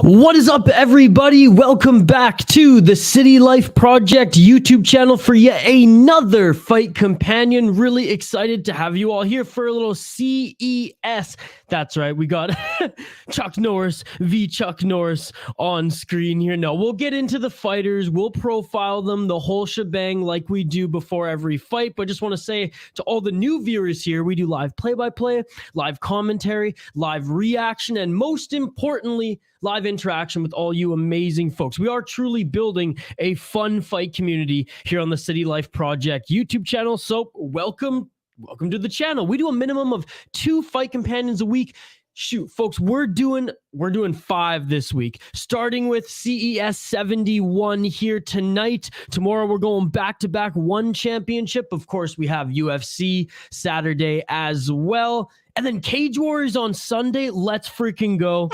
What is up, everybody? Welcome back to the City Life Project YouTube channel for yet another fight companion. Really excited to have you all here for a little CES. That's right, we got Chuck Norris v. Chuck Norris on screen here. Now, we'll get into the fighters, we'll profile them, the whole shebang like we do before every fight. But I just want to say to all the new viewers here, we do live play-by-play, live commentary, live reaction, and most importantly, live interaction with all you amazing folks. We are truly building a fun fight community here on the City Life Project YouTube channel. So welcome to the channel. We do a minimum of 2 fight companions a week. Shoot, folks, we're doing 5 this week, starting with CES 71 here tonight. Tomorrow we're going back-to-back one championship. Of course, we have UFC Saturday as well. And then Cage Warriors on Sunday. Let's freaking go.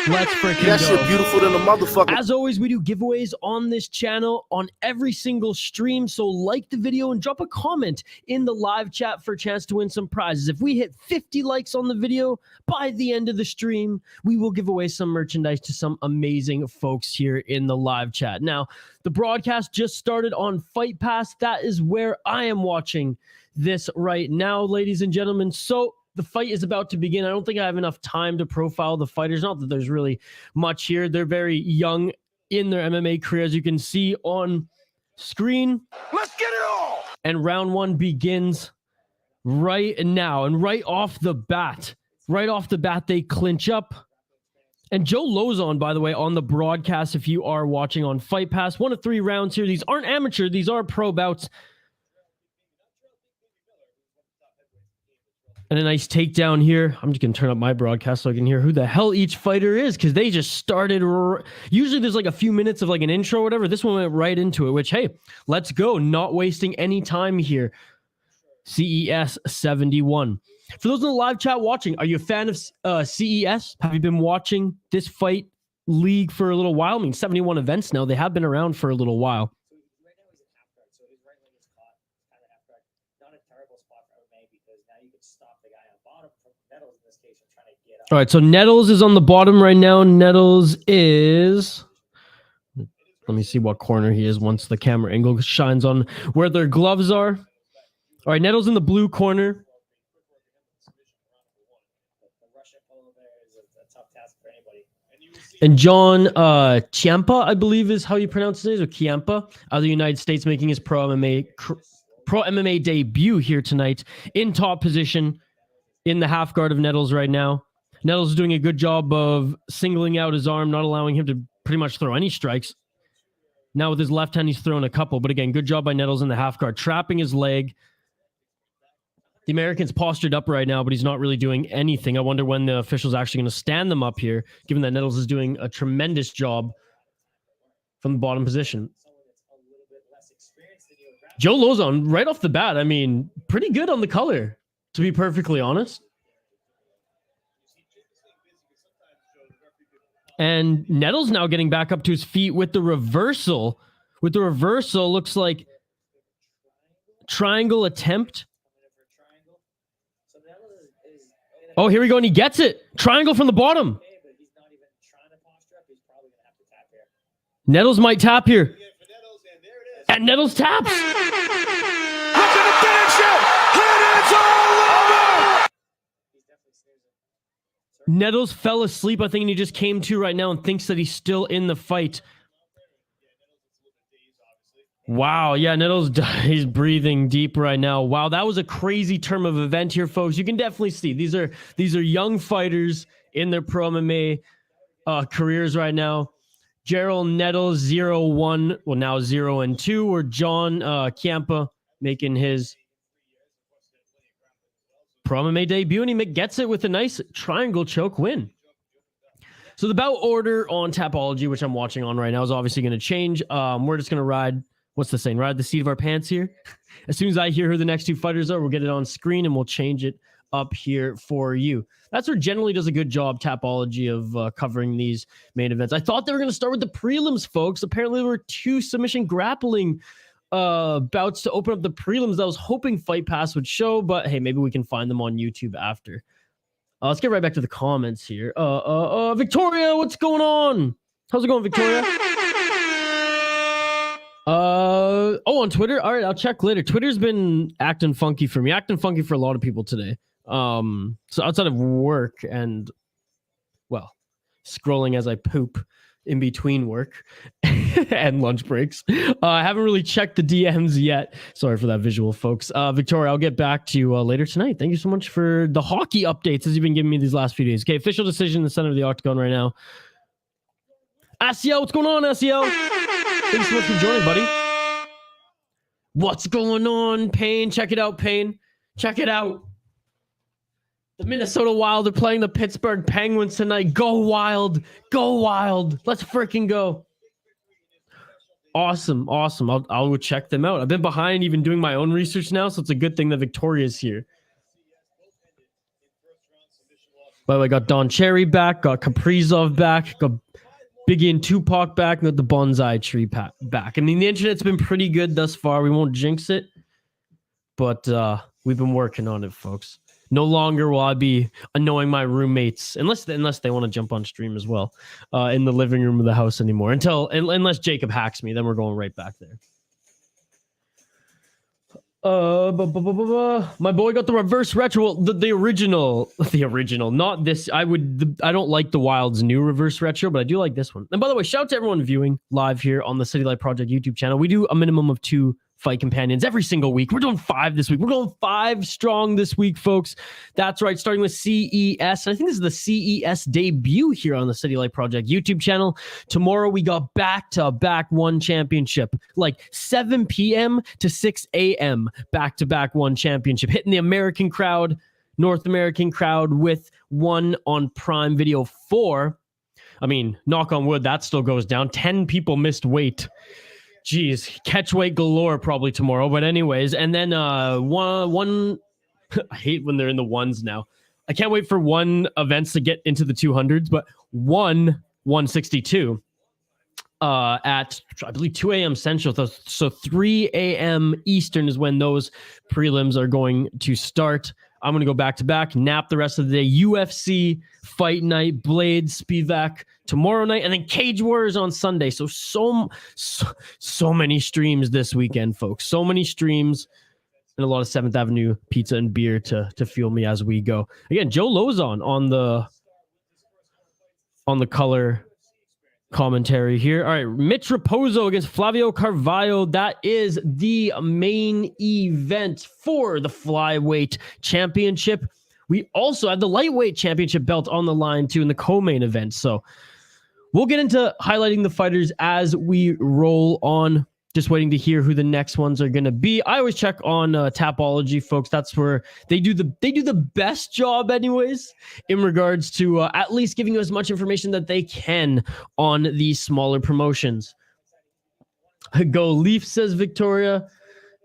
Let's freaking that go. Shit beautiful than a motherfucker. As always, we do giveaways on this channel on every single stream. So like the video and drop a comment in the live chat for a chance to win some prizes. If we hit 50 likes on the video by the end of the stream, we will give away some merchandise to some amazing folks here in the live chat. Now, the broadcast just started on Fight Pass. That is where I am watching this right now, ladies and gentlemen. So the fight is about to begin. I don't think I have enough time to profile the fighters. Not that there's really much here. They're very young in their MMA career, as you can see on screen. Let's get it all. And round one begins right now. And right off the bat, they clinch up. And Joe Lozon, by the way, on the broadcast, if you are watching on Fight Pass, 1 of 3 rounds here. These aren't amateur. These are pro bouts. And a nice takedown here. I'm just going to turn up my broadcast so I can hear who the hell each fighter is, because they just started. Usually there's like a few minutes of like an intro or whatever. This one went right into it, which, hey, let's go. Not wasting any time here. CES 71. For those in the live chat watching, are you a fan of CES? Have you been watching this fight league for a little while? I mean, 71 events now. They have been around for a little while. All right, so Nettles is on the bottom right now. Nettles is... Let me see what corner he is once the camera angle shines on where their gloves are. All right, Nettles in the blue corner. And John Ciampa, I believe is how you pronounce his name, or Ciampa, out of the United States, making his pro MMA debut here tonight in top position in the half guard of Nettles right now. Nettles is doing a good job of singling out his arm, not allowing him to pretty much throw any strikes. Now with his left hand, he's thrown a couple. But again, good job by Nettles in the half guard, trapping his leg. The American's postured up right now, but he's not really doing anything. I wonder when the official's actually going to stand them up here, given that Nettles is doing a tremendous job from the bottom position. Joe Lozon, right off the bat, I mean, pretty good on the color, to be perfectly honest. And Nettles now getting back up to his feet with the reversal. With the reversal, looks like triangle attempt. Oh, here we go, and he gets it. Triangle from the bottom. Nettles might tap here. And Nettles taps. Look at the finish it. And it's all over. Nettles fell asleep, I think, and he just came to right now and thinks that he's still in the fight. Wow, yeah, Nettles, he's breathing deep right now. Wow, that was a crazy term of event here, folks. You can definitely see these are young fighters in their pro MMA careers right now. Jerell, Nettles, 0-1, well, now 0-2, or John Ciampa making his pro MMA debut, and he gets it with a nice triangle choke win. So the bout order on Tapology, which I'm watching on right now, is obviously going to change. We're just going to ride, what's the saying, ride the seat of our pants here. As soon as I hear who the next 2 fighters are, we'll get it on screen and we'll change it up here for you. That's where generally does a good job, Tapology, of covering these main events. I thought they were going to start with the prelims, folks. Apparently there were 2 submission grappling bouts to open up the prelims. I was hoping Fight Pass would show, but hey, maybe we can find them on YouTube after. Let's get right back to the comments here. Victoria, what's going on? How's it going, Victoria? On Twitter. All right, I'll check later. Twitter's been acting funky for me. Acting funky for a lot of people today. So outside of work and, well, scrolling as I poop in between work and lunch breaks. I haven't really checked the DMs yet. Sorry for that visual, folks. Victoria, I'll get back to you later tonight. Thank you so much for the hockey updates as you've been giving me these last few days. Okay, official decision in the center of the octagon right now. Asiel, what's going on, Asiel? Thanks so much for joining, buddy. What's going on, Payne? Check it out, Payne. Check it out. The Minnesota Wild are playing the Pittsburgh Penguins tonight. Go Wild. Go Wild. Let's freaking go. Awesome. Awesome. I'll go check them out. I've been behind even doing my own research now, so it's a good thing that Victoria's here. By the way, got Don Cherry back, got Kaprizov back, got Biggie and Tupac back, and got the Bonsai Tree back. I mean, the internet's been pretty good thus far. We won't jinx it, but we've been working on it, folks. No longer will I be annoying my roommates, unless they want to jump on stream as well, in the living room of the house anymore. Unless Jacob hacks me, then we're going right back there. My boy got the reverse retro. Well, the original, not this. I don't like the Wild's new reverse retro, but I do like this one. And by the way, shout out to everyone viewing live here on the City Light Project YouTube channel. We do a minimum of 2 fight companions every single week. We're doing 5 this week. We're going 5 strong this week, folks. That's right. Starting with CES. I think this is the CES debut here on the City Light Project YouTube channel. Tomorrow we got back-to-back one championship, like 7 p.m. to 6 a.m. back-to-back one championship, hitting the American crowd, North American crowd with one on Prime Video 4. I mean, knock on wood, that still goes down. 10 people missed weight. Jeez, catch weight galore probably tomorrow. But anyways, and then one I hate when they're in the ones now. I can't wait for one events to get into the 200s, but 162 at, I believe, 2 a.m. Central. So 3 a.m. Eastern is when those prelims are going to start. I'm going to go back-to-back, nap the rest of the day. UFC, Fight Night, Blades, Spivak tomorrow night, and then Cage Warriors on Sunday. So many streams this weekend, folks. So many streams and a lot of 7th Avenue pizza and beer to fuel me as we go. Again, Joe Lozon on the color commentary here. All right, Mitch Raposo against Flávio Carvalho. That is the main event for the Flyweight Championship. We also have the Lightweight Championship belt on the line too in the co-main event. So we'll get into highlighting the fighters as we roll on. Just waiting to hear who the next ones are going to be. I always check on Tapology, folks. That's where they do the best job anyways in regards to at least giving you as much information that they can on these smaller promotions. Go Leaf, says Victoria.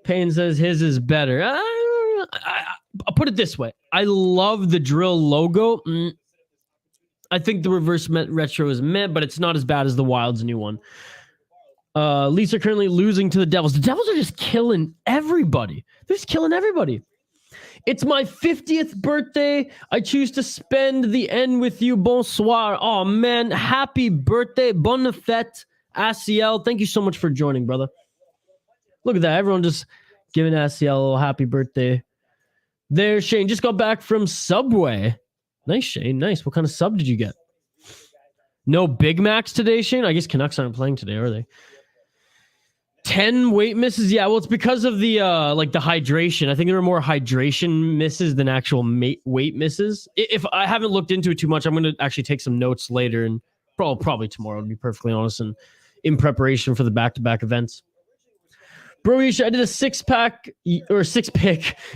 Payne says his is better. I'll put it this way. I love the drill logo. I think the reverse retro is meh, but it's not as bad as the Wild's new one. Leafs are currently losing to the Devils. The Devils are just killing everybody. They're just killing everybody. It's my 50th birthday. I choose to spend the end with you. Bonsoir. Oh, man. Happy birthday. Bonne fête. Asiel. Thank you so much for joining, brother. Look at that. Everyone just giving Asiel a little happy birthday. There, Shane. Just got back from Subway. Nice, Shane. Nice. What kind of sub did you get? No Big Macs today, Shane? I guess Canucks aren't playing today, are they? 10 weight misses. Yeah, well, it's because of the the hydration. I think there were more hydration misses than actual weight misses. If I haven't looked into it too much, I'm going to actually take some notes later and probably tomorrow, to be perfectly honest, and in preparation for the back-to-back events. Broish, I did a 6-pick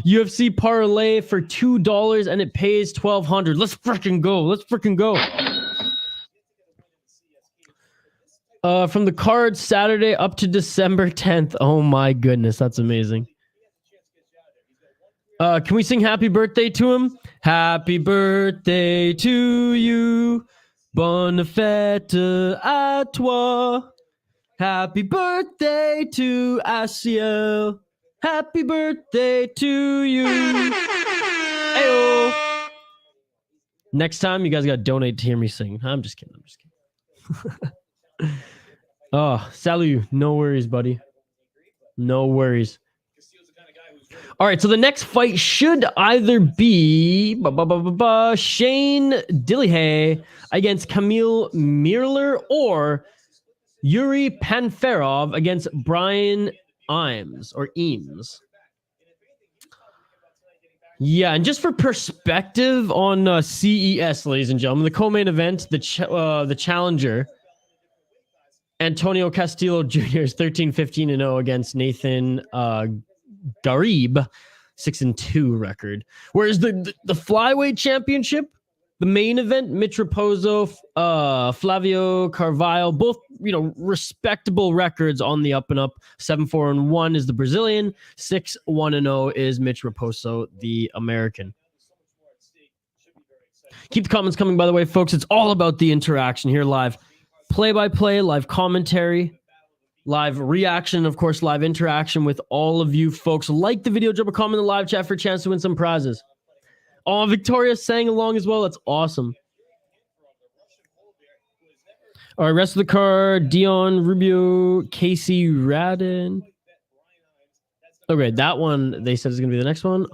UFC parlay for $2 and it pays $1,200. Let's freaking go. Let's freaking go. From the card Saturday up to December 10th. Oh my goodness, that's amazing. Can we sing happy birthday to him? Happy birthday to you. Bonne fête à toi. Happy birthday to Asiel. Happy birthday to you. Ayo. Next time, you guys got to donate to hear me sing. I'm just kidding. Oh, salut. No worries, buddy. No worries. All right, so the next fight should either be Shane Dillehay against Kamil Meler or Yuri Panferov against Brian Imes or Eames. Yeah, and just for perspective on CES, ladies and gentlemen, the co-main event, the challenger, Antonio Castillo Jr. is 13-15-0 against Nathan Ghareeb, 6-2 record. Whereas the flyweight championship, the main event, Mitch Raposo, Flávio Carvalho, both respectable records on the up and up. 7-4-1 is the Brazilian, 6-1-0 is Mitch Raposo, the American. Keep the comments coming, by the way, folks. It's all about the interaction here live. Play-by-play, live commentary, live reaction, of course, live interaction with all of you folks. Like the video, drop a comment in the live chat for a chance to win some prizes. Oh, Victoria sang along as well. That's awesome. All right, rest of the card, Dion, Rubio, Kaecy, Raddon. Okay, that one, they said is going to be the next one.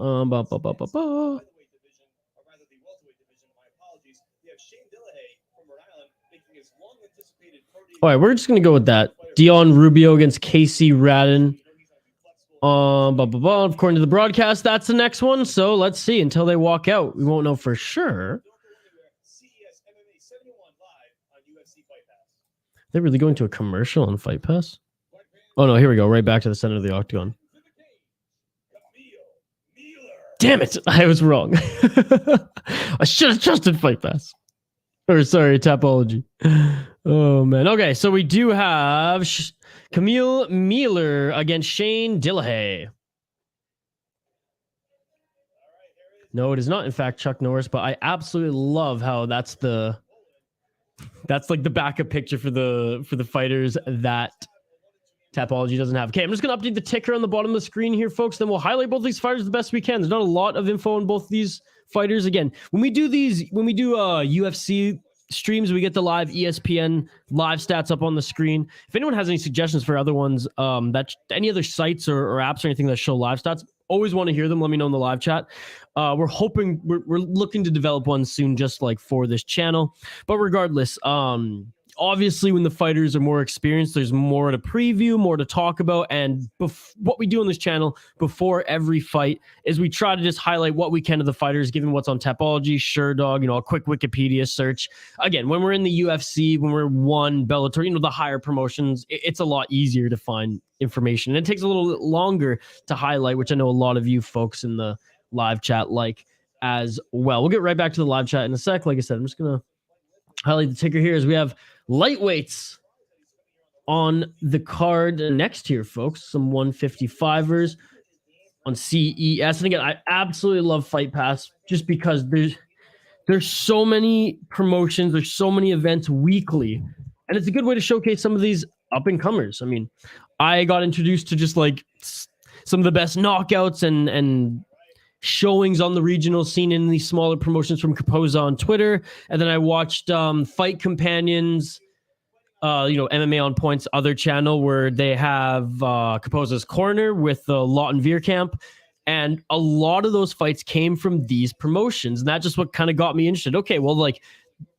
All right, we're just going to go with that. Dion Rubio against Kaecy Raddon. According to the broadcast, that's the next one. So let's see. Until they walk out, we won't know for sure. They're really going to a commercial on Fight Pass? Oh, no, here we go. Right back to the center of the octagon. Damn it. I was wrong. I should have trusted Fight Pass. Or, sorry, Tapology. Oh, man. Okay, so we do have Kamil Meler against Shane Dillehay. No, it is not, in fact, Chuck Norris, but I absolutely love how that's like the backup picture for the fighters that Tapology doesn't have. Okay, I'm just going to update the ticker on the bottom of the screen here, folks. Then we'll highlight both these fighters the best we can. There's not a lot of info on both these fighters. Again, when we do UFC streams, we get the live ESPN live stats up on the screen. If anyone has any suggestions for other ones, that any other sites or apps or anything that show live stats, always want to hear them. Let me know in the live chat. We're looking to develop one soon, just like for this channel. But regardless, obviously when the fighters are more experienced, there's more to preview, more to talk about. And what we do on this channel before every fight is we try to just highlight what we can of the fighters, given what's on Tapology, SureDog, a quick Wikipedia search. Again, when we're in the UFC, when we're Bellator, the higher promotions, it's a lot easier to find information. And it takes a little longer to highlight, which I know a lot of you folks in the live chat like as well. We'll get right back to the live chat in a sec. Like I said, I'm just going to highlight the ticker here as we have lightweights on the card next here, folks. Some 155ers on CES. And again, I absolutely love Fight Pass just because there's so many promotions, there's so many events weekly, and it's a good way to showcase some of these up-and-comers. I mean, I got introduced to just like some of the best knockouts and showings on the regional scene in these smaller promotions from Capoza on Twitter. And then I watched Fight Companions, MMA on Point's other channel where they have Capoza's Corner with Lawton Veerkamp. And a lot of those fights came from these promotions. And that's just what kind of got me interested. Okay, well, like,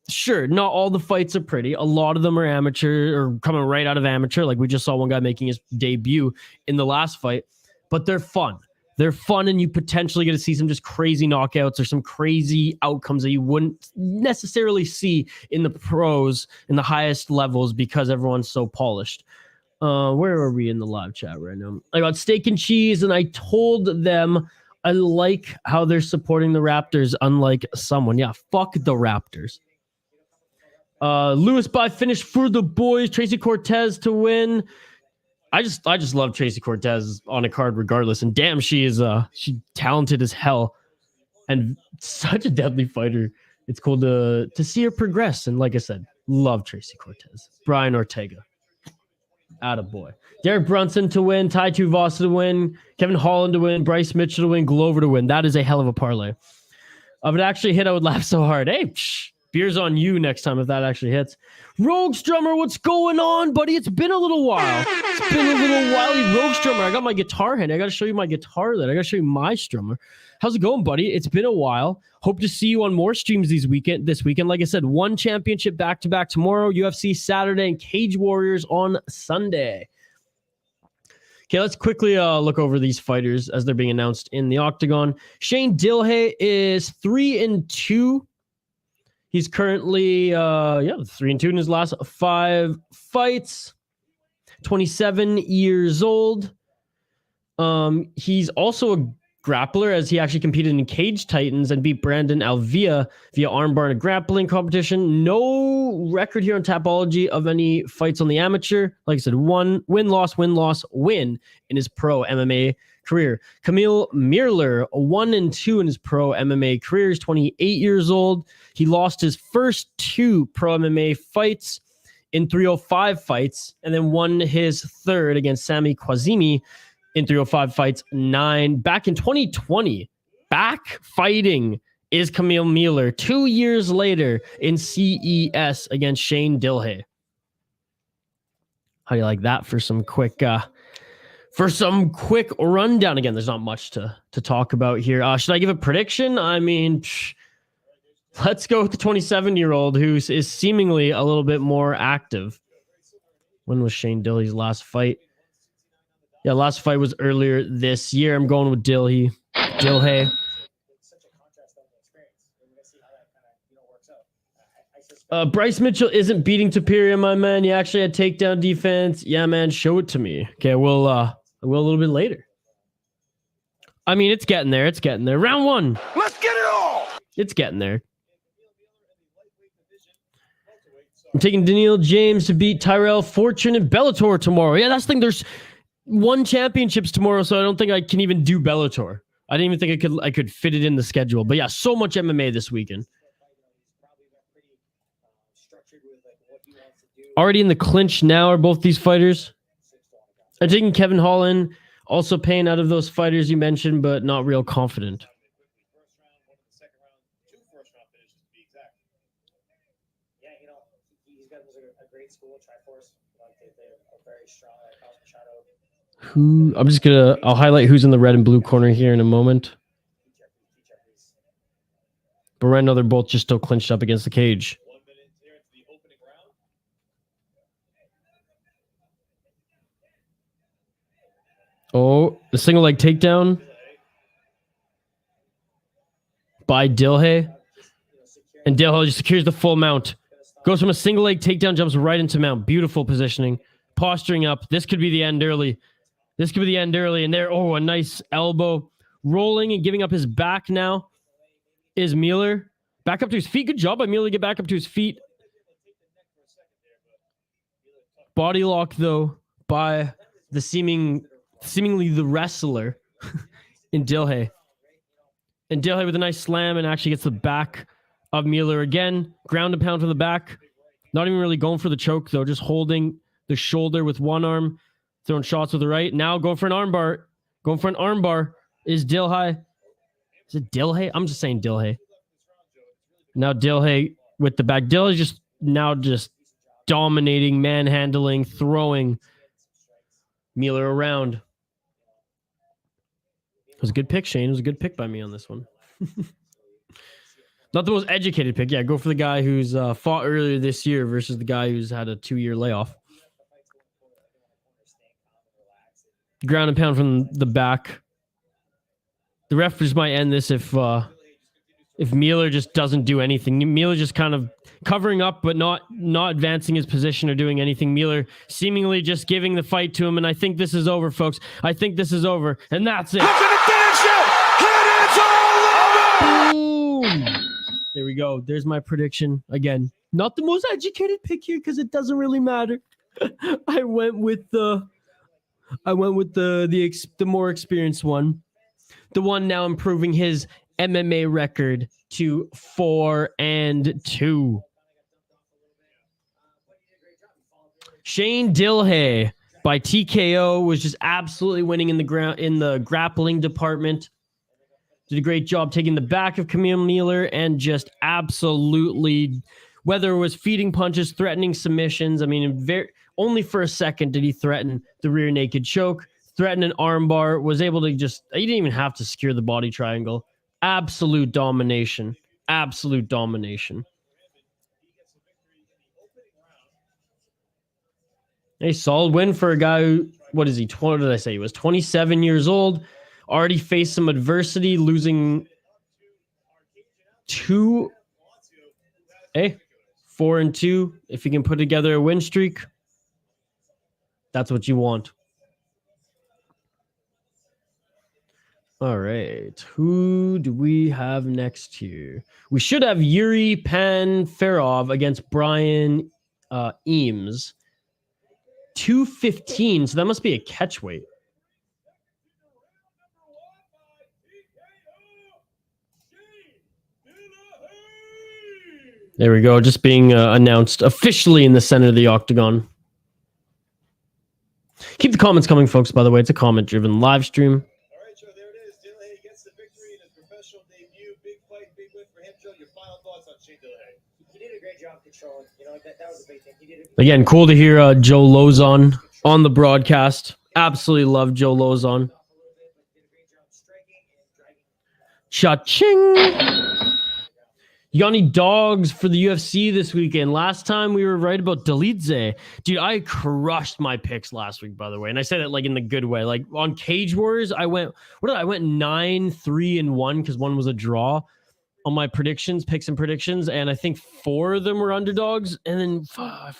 sure, not all the fights are pretty. A lot of them are amateur or coming right out of amateur. Like we just saw one guy making his debut in the last fight. But they're fun. They're fun, and you potentially get to see some just crazy knockouts or some crazy outcomes that you wouldn't necessarily see in the pros in the highest levels because everyone's so polished. Where are we in the live chat right now? I got Steak and Cheese, and I told them I like how they're supporting the Raptors, unlike someone. Yeah, fuck the Raptors. Lewis by finish for the boys. Tracy Cortez to win. I just love Tracy Cortez on a card regardless, and damn, she talented as hell and such a deadly fighter. It's cool to see her progress, and like I said, love Tracy Cortez. Brian Ortega, attaboy. Derek Brunson to win, Tai Tuivasa to win, Kevin Holland to win, Bryce Mitchell to win, Glover to win. That is a hell of a parlay. If it actually hit, I would laugh so hard. Hey, beer's on you next time if that actually hits. Rogue Strummer, what's going on, buddy? It's been a little while. Rogue Strummer, I got my guitar handy. I got to show you my guitar then. I got to show you my strummer. How's it going, buddy? It's been a while. Hope to see you on more streams this weekend. Like I said, one championship back-to-back tomorrow, UFC Saturday, and Cage Warriors on Sunday. Okay, let's quickly look over these fighters as they're being announced in the octagon. Shane Dillehay is 3-2. He's currently 3-2 in his last 5 fights. 27 years old. He's also a grappler, as he actually competed in Cage Titans and beat Brandon Alvia via armbar in a grappling competition. No record here on Tapology of any fights on the amateur. Like I said, win-loss in his pro MMA career. Kamil Meler, 1-2 in his pro MMA career. He's 28 years old. He lost his first 2 pro MMA fights in 305 fights, and then won his third against Sami Kwazimi in 305 fights 9. Back in 2020, back fighting is Kamil Meler 2 years later in CES against Shane Dillehay. How do you like that for some quick rundown? Again, there's not much to talk about here. Should I give a prediction? I mean, let's go with the 27-year-old who is seemingly a little bit more active. When was Shane Dillehay's last fight? Yeah, last fight was earlier this year. I'm going with Dillehay. Bryce Mitchell isn't beating Tapiria, my man. He actually had takedown defense. Yeah, man, show it to me. Okay, we'll a little bit later. I mean, it's getting there. Round 1. Let's get it all. It's getting there. I'm taking Daniel James to beat Tyrell Fortune in Bellator tomorrow. Yeah, that's the thing. There's 1 championships tomorrow, so I don't think I can even do Bellator. I didn't even think I could fit it in the schedule. But yeah, so much MMA this weekend. Already in the clinch now are both these fighters. I'm taking Kevin Holland, also paying out of those fighters you mentioned, but not real confident. I'll highlight who's in the red and blue corner here in a moment. But right now they're both just still clinched up against the cage. Oh, the single leg takedown by Dillehay. And Dillehay just secures the full mount. Goes from a single leg takedown, jumps right into mount. Beautiful positioning. Posturing up. This could be the end early. And there, a nice elbow. Rolling and giving up his back now is Meler. Back up to his feet. Good job by Meler to get back up to his feet. Body lock, though, by the seemingly the wrestler in Dillehay. And Dillehay with a nice slam and actually gets the back of Meler again. Ground and pound from the back. Not even really going for the choke, though. Just holding the shoulder with one arm. Throwing shots with the right. Now going for an armbar. Is Dillehay. Is it Dillehay? I'm just saying Dillehay. Now Dillehay with the back. Dillehay just dominating, manhandling, throwing Meler around. It was a good pick, Shane. It was a good pick by me on this one. Not the most educated pick. Yeah, go for the guy who's fought earlier this year versus the guy who's had a 2-year layoff. Ground and pound from the back. The ref just might end this if Meler just doesn't do anything. Meler just kind of covering up, but not advancing his position or doing anything. Meler seemingly just giving the fight to him, and I think this is over, folks. I think this is over, and that's it. Boom! There we go. There's my prediction again. Not the most educated pick here because it doesn't really matter. I went with the more experienced one. The one now improving his MMA record to 4-2. Shane Dillehay by TKO was just absolutely winning in the grappling department. Did a great job taking the back of Kamil Meler and just absolutely, whether it was feeding punches, threatening submissions. I mean, only for a second did he threaten the rear naked choke, threaten an armbar, was able to he didn't even have to secure the body triangle. Absolute domination. Absolute domination. A solid win for a guy who, what is he? What did I say? He was 27 years old, already faced some adversity, losing 4-2. If he can put together a win streak, that's what you want. All right. Who do we have next here? We should have Yuri Panferov against Brian Imes. 215, so that must be a catch weight. There we go, just being announced officially in the center of the octagon. Keep the comments coming, folks, by the way. It's a comment-driven live stream. All right, Joe, there it is. Dillehay gets the victory in his professional debut. Big fight, big win for him. Joe, your final thoughts on Shane Dillehay? He did a great job controlling. You know, that was a big thing. Again, cool to hear Joe Lozon on the broadcast. Absolutely love Joe Lozon. Cha-ching! You got any dogs for the UFC this weekend? Last time we were right about Dillehay. Dude, I crushed my picks last week, by the way. And I said it like in the good way. Like on Cage Wars, I went 9-3-1 because one was a draw on my picks and predictions. And I think 4 of them were underdogs. And then I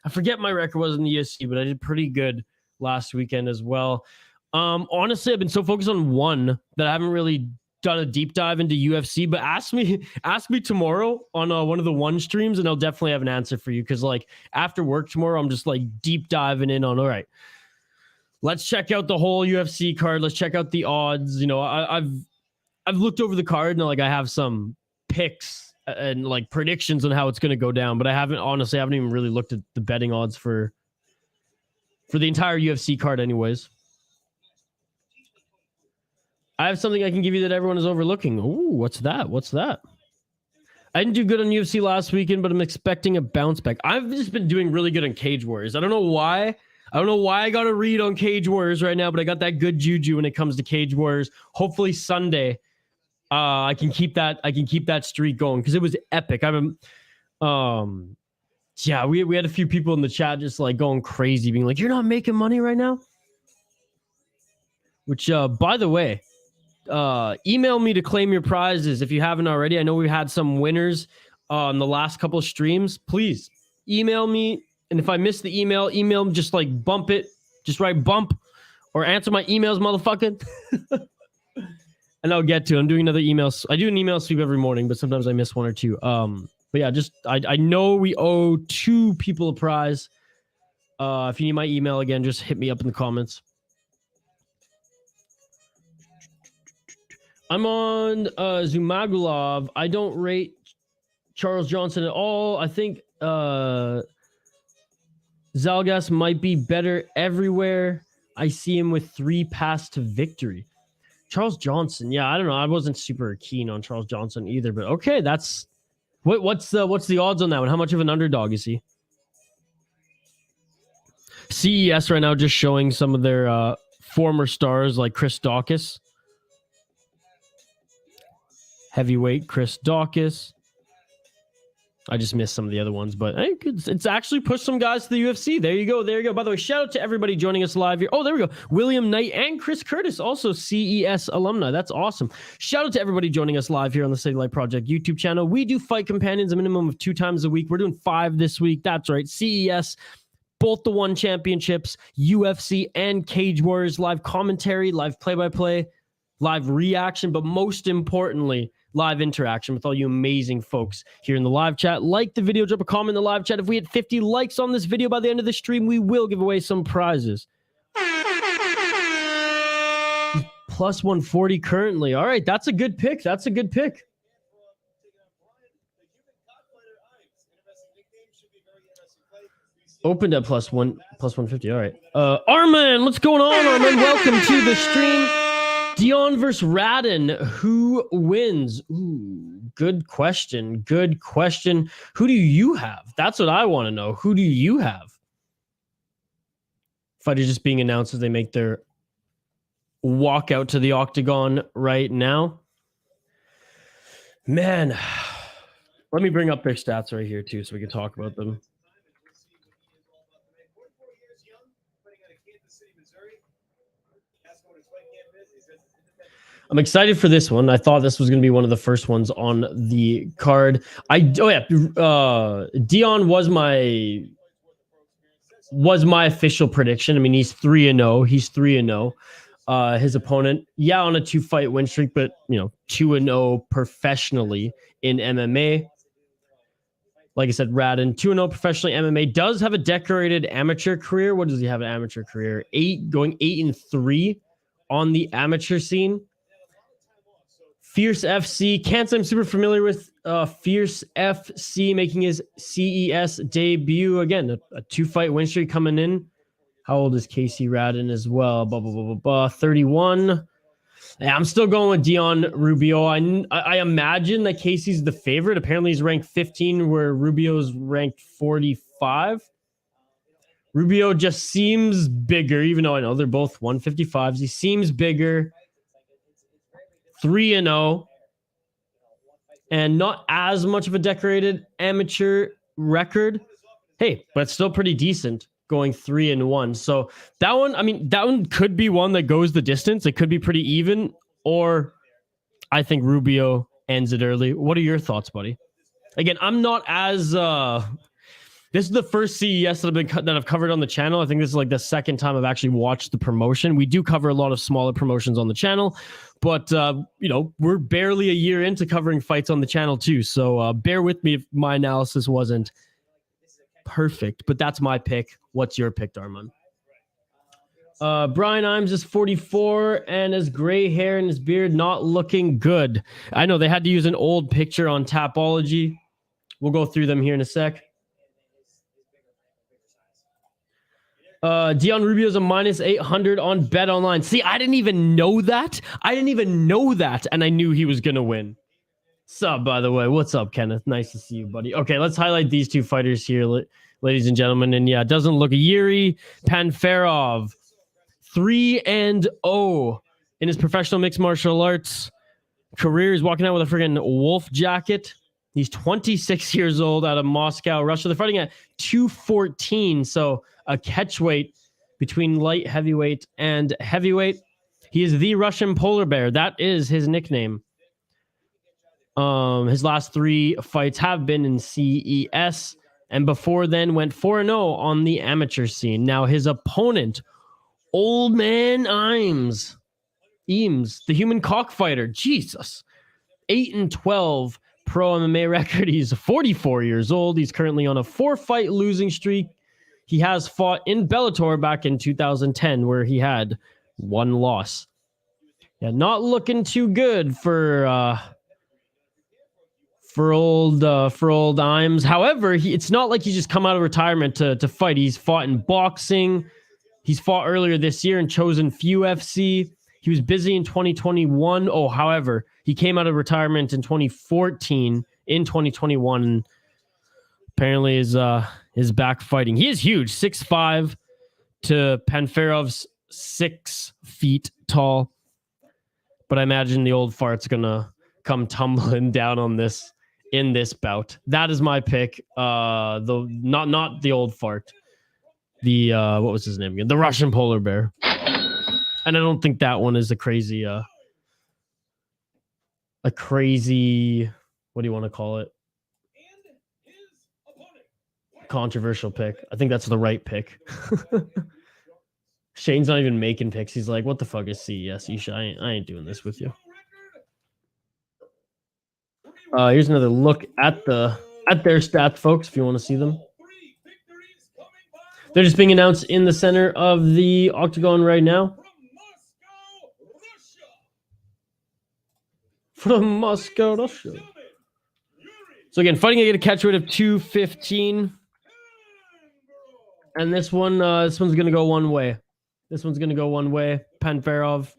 forget my record was in the UFC, but I did pretty good last weekend as well. Honestly, I've been so focused on one that I haven't really done a deep dive into UFC, but ask me tomorrow on one of the one streams and I'll definitely have an answer for you. Cause like after work tomorrow, I'm just like deep diving in on, all right, let's check out the whole UFC card. Let's check out the odds. You know, I've looked over the card and like I have some picks and like predictions on how it's going to go down, but I haven't even really looked at the betting odds for the entire UFC card anyways. I have something I can give you that everyone is overlooking. Ooh, what's that? I didn't do good on UFC last weekend, but I'm expecting a bounce back. I've just been doing really good on Cage Warriors. I don't know why I got a read on Cage Warriors right now, but I got that good juju when it comes to Cage Warriors. Hopefully Sunday, I can keep that streak going because it was epic. Yeah, we had a few people in the chat just like going crazy, being like, "You're not making money right now." Which, by the way, email me to claim your prizes if you haven't already. I know we've had some winners on the last couple of streams. Please email me, and if I miss the email, just like bump it, just write bump or answer my emails, motherfucker. And I'll get to it. I'm doing another email. I do an email sweep every morning, but sometimes I miss one or two. But yeah, I know we owe 2 people a prize. If you need my email again, just hit me up in the comments. I'm on Zumagulov. I don't rate Charles Johnson at all. I think Zalgas might be better everywhere. I see him with 3 paths to victory. Charles Johnson, yeah, I don't know. I wasn't super keen on Charles Johnson either, but okay, that's what's the odds on that one? How much of an underdog is he? CES right now just showing some of their former stars like Chris Daukaus. Heavyweight Chris Daukaus. I just missed some of the other ones, but hey, it's actually pushed some guys to the UFC. There you go. By the way, shout out to everybody joining us live here. Oh, there we go. William Knight and Chris Curtis, also CES alumni. That's awesome. Shout out to everybody joining us live here on the City Light Project YouTube channel. We do Fight Companions a minimum of 2 times a week. We're doing 5 this week. That's right. CES, both the one championships, UFC and Cage Warriors, live commentary, live play-by-play, live reaction, but most importantly, live interaction with all you amazing folks here in the live chat. Like the video, drop a comment in the live chat. If we hit 50 likes on this video by the end of the stream, we will give away some prizes. Plus 140 currently. All right, that's a good pick. Opened at plus 150. All right. Armin, what's going on, Armin? Welcome to the stream. Dion versus Raddon. Who wins? Ooh, good question. Good question. Who do you have? That's what I want to know. Who do you have? Fighters just being announced as they make their walk out to the octagon right now. Man, let me bring up their stats right here too so we can talk about them. I'm excited for this one. I thought this was going to be one of the first ones on the card. Dion was my official prediction. I mean, he's 3-0. He's 3-0. His opponent, on a 2-fight win streak, but 2-0 professionally in MMA. Like I said, Raddon, 2-0 professionally MMA, does have a decorated amateur career. What does he have an amateur career? 8-3 on the amateur scene. Fierce FC. Can't say I'm super familiar with Fierce FC making his CES debut. Again, a 2-fight win streak coming in. How old is Kaecy Raddon as well? 31. Yeah, I'm still going with Dion Rubio. I imagine that Kaecy's the favorite. Apparently he's ranked 15 where Rubio's ranked 45. Rubio just seems bigger, even though I know they're both 155s. He seems bigger. 3-0. And not as much of a decorated amateur record. Hey, but still pretty decent. Going 3-1. So that one could be one that goes the distance. It could be pretty even, or I think Rubio ends it early. What are your thoughts, buddy? Again, I'm not as this is the first CES that I've covered on the channel. I think this is like the second time I've actually watched the promotion. We do cover a lot of smaller promotions on the channel, but we're barely a year into covering fights on the channel too. So bear with me if my analysis wasn't perfect, but that's my pick. What's your pick, Darman? Brian Imes is 44 and his gray hair and his beard not looking good. I know they had to use an old picture on Tapology. We'll go through them here in a sec. Dion Rubio is a -800 on Bet Online. See, I didn't even know that. And I knew he was going to win. Sup, by the way. What's up, Kenneth? Nice to see you, buddy. Okay, let's highlight these two fighters here, ladies and gentlemen. And yeah, it doesn't look Yuri Panferov, 3-0 in his professional mixed martial arts career. He's walking out with a friggin' wolf jacket. He's 26 years old out of Moscow, Russia. They're fighting at 214, so a catchweight between light heavyweight and heavyweight. He is the Russian polar bear. That is his nickname. His last 3 fights have been in CES, and before then went 4-0 on the amateur scene. Now his opponent, Old Man Imes, the human cockfighter. Jesus, 8-12 pro MMA record. He's 44 years old. He's currently on a 4-fight losing streak. He has fought in Bellator back in 2010, where he had 1 loss. Yeah, not looking too good for old Imes. However, it's not like he's just come out of retirement to fight. He's fought in boxing. He's fought earlier this year in Chosen Few FC. He was busy in 2021. Oh, however, he came out of retirement in 2014. In 2021, and apparently is back fighting. He is huge, 6'5" to Panferov's 6 feet tall. But I imagine the old fart's gonna come tumbling down on this in this bout. That is my pick. Not the old fart. The what was his name again? The Russian polar bear. And I don't think that one is a crazy what do you want to call it? Controversial pick. I think that's the right pick. Shane's not even making picks. He's like, what the fuck is CES? I ain't doing this with you. Here's another look at their stats, folks, if you want to see them. They're just being announced in the center of the octagon right now. From Moscow, Russia. So again, fighting against a catch weight of 215. And this one's going to go one way. Panferov.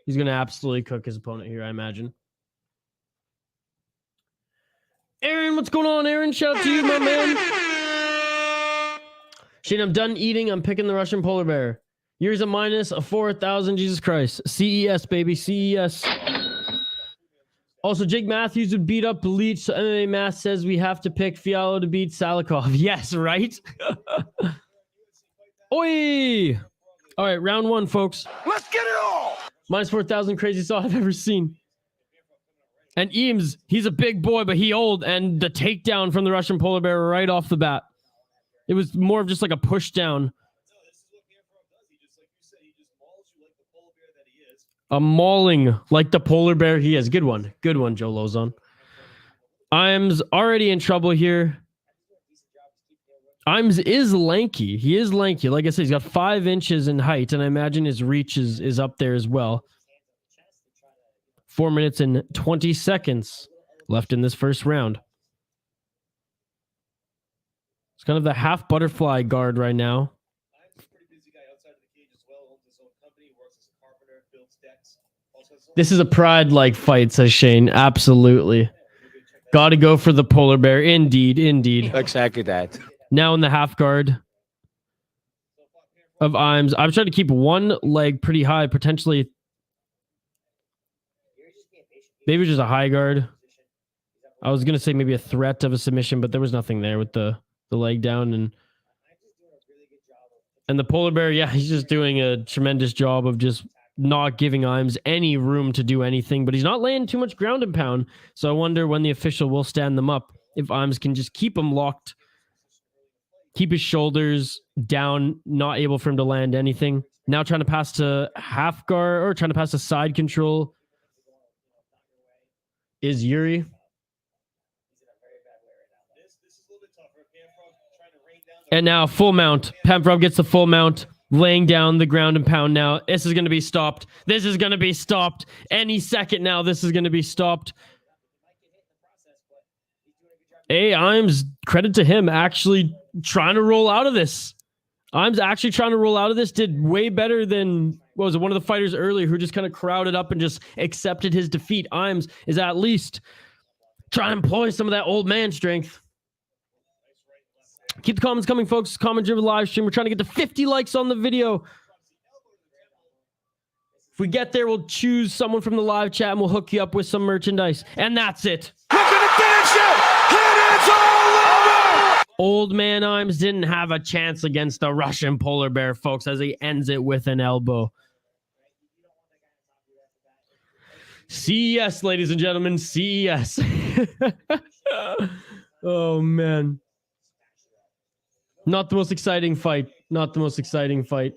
He's going to absolutely cook his opponent here, I imagine. Aaron, what's going on, Aaron? Shout out to you, my man. Shane, I'm done eating. I'm picking the Russian polar bear. Yuri's a minus, a 4,000. Jesus Christ. CES, baby. CES. Also, Jake Matthews would beat up Bleach, so MMA Math says we have to pick Fiallo to beat Salikov. Yes, right? Oi! All right, round one, folks. Let's get it all. Minus 4,000, crazy saw I've ever seen. And Imes, he's a big boy, but he old. And the takedown from the Russian polar bear right off the bat. It was more of just like a push down. A mauling like the polar bear he is. Good one. Good one, Joe Lozon. Imes already in trouble here. Imes is lanky. He is lanky. Like I said, he's got 5 inches in height, and I imagine his reach is up there as well. 4 minutes and 20 seconds left in this first round. It's kind of the half butterfly guard right now. This is a pride-like fight, says Shane. Absolutely. Got to go for the polar bear. Indeed, indeed. Exactly that. Now in the half guard of Imes. I'm trying to keep one leg pretty high, potentially. Maybe just a high guard. I was going to say maybe a threat of a submission, but there was nothing there with the leg down. And the polar bear, yeah, he's just doing a tremendous job of just not giving Imes any room to do anything, but he's not laying too much ground and pound. So I wonder when the official will stand them up, if Imes can just keep him locked, keep his shoulders down, not able for him to land anything. Now trying to pass to half guard or trying to pass to side control is Yuri. And now full mount. Panferov gets the full mount. Laying down the ground and pound now. This is going to be stopped. This is going to be stopped. Any second now, this is going to be stopped. Hey, Imes, credit to him, actually trying to roll out of this. Imes actually trying to roll out of this. Did way better than, what was it, one of the fighters earlier who just kind of crowded up and just accepted his defeat. Imes is at least trying to employ some of that old man strength. Keep the comments coming, folks. Comment-driven live stream. We're trying to get to 50 likes on the video. If we get there, we'll choose someone from the live chat and we'll hook you up with some merchandise. And that's it. Looking to finish it. And it's all over. Old man Imes didn't have a chance against the Russian polar bear, folks, as he ends it with an elbow. CES, ladies and gentlemen. CES. Oh, man. Not the most exciting fight. Not the most exciting fight.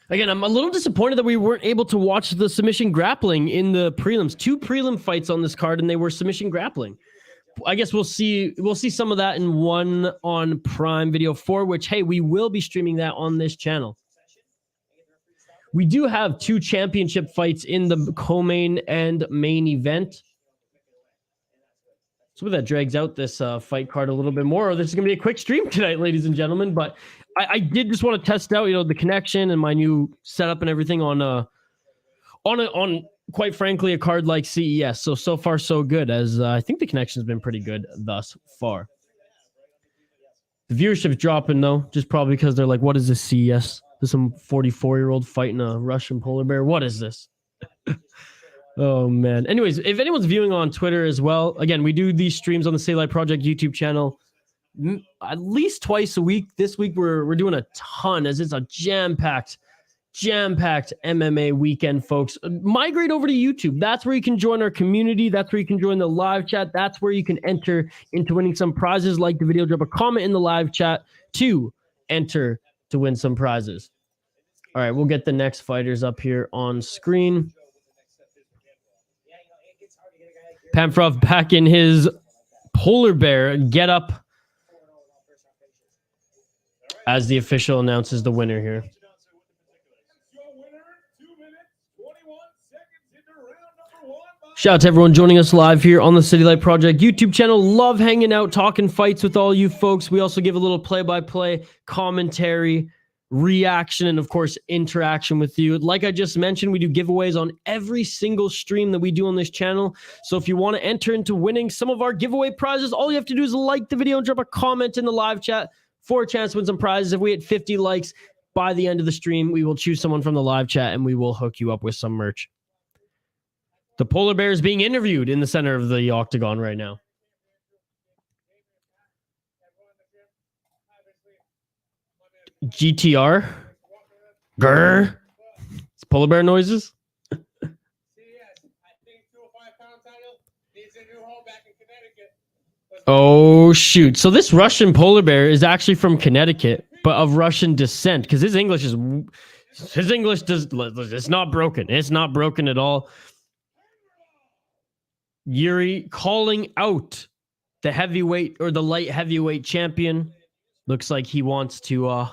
Again, I'm a little disappointed that we weren't able to watch the submission grappling in the prelims. 2 prelim fights on this card, and they were submission grappling. I guess we'll see some of that in one on Prime Video 4, which, hey, we will be streaming that on this channel. We do have 2 championship fights in the co-main and main event. So that drags out this fight card a little bit more. This is going to be a quick stream tonight, ladies and gentlemen. But I did just want to test out, the connection and my new setup and everything on quite frankly, a card like CES. So far, so good, as I think the connection's been pretty good thus far. The viewership's dropping, though, just probably because they're like, what is this CES? There's some 44-year-old fighting a Russian polar bear. What is this? Oh, man. Anyways, if anyone's viewing on Twitter as well, again, we do these streams on the Say Live Project YouTube channel at least twice a week. This week, we're doing a ton, as it's a jam-packed MMA weekend, folks. Migrate over to YouTube. That's where you can join our community. That's where you can join the live chat. That's where you can enter into winning some prizes. Like the video, drop a comment in the live chat to enter to win some prizes. All right, we'll get the next fighters up here on screen. Panferov back in his polar bear get up as the official announces the winner here. Shout out to everyone joining us live here on the City Light Project YouTube channel. Love hanging out, talking fights with all you folks. We also give a little play-by-play commentary reaction, and of course, interaction with you. Like I just mentioned, we do giveaways on every single stream that we do on this channel. So if you want to enter into winning some of our giveaway prizes, all you have to do is like the video and drop a comment in the live chat for a chance to win some prizes. If we hit 50 likes by the end of the stream, we will choose someone from the live chat and we will hook you up with some merch. The polar bear is being interviewed in the center of the octagon right now. GTR? Grr. It's polar bear noises? CES, I think 205-pound title needs a new home back in Connecticut. Oh, shoot. So this Russian polar bear is actually from Connecticut, but of Russian descent, because his English does, it's not broken. It's not broken at all. Yuri calling out the heavyweight or the light heavyweight champion. Looks like he wants to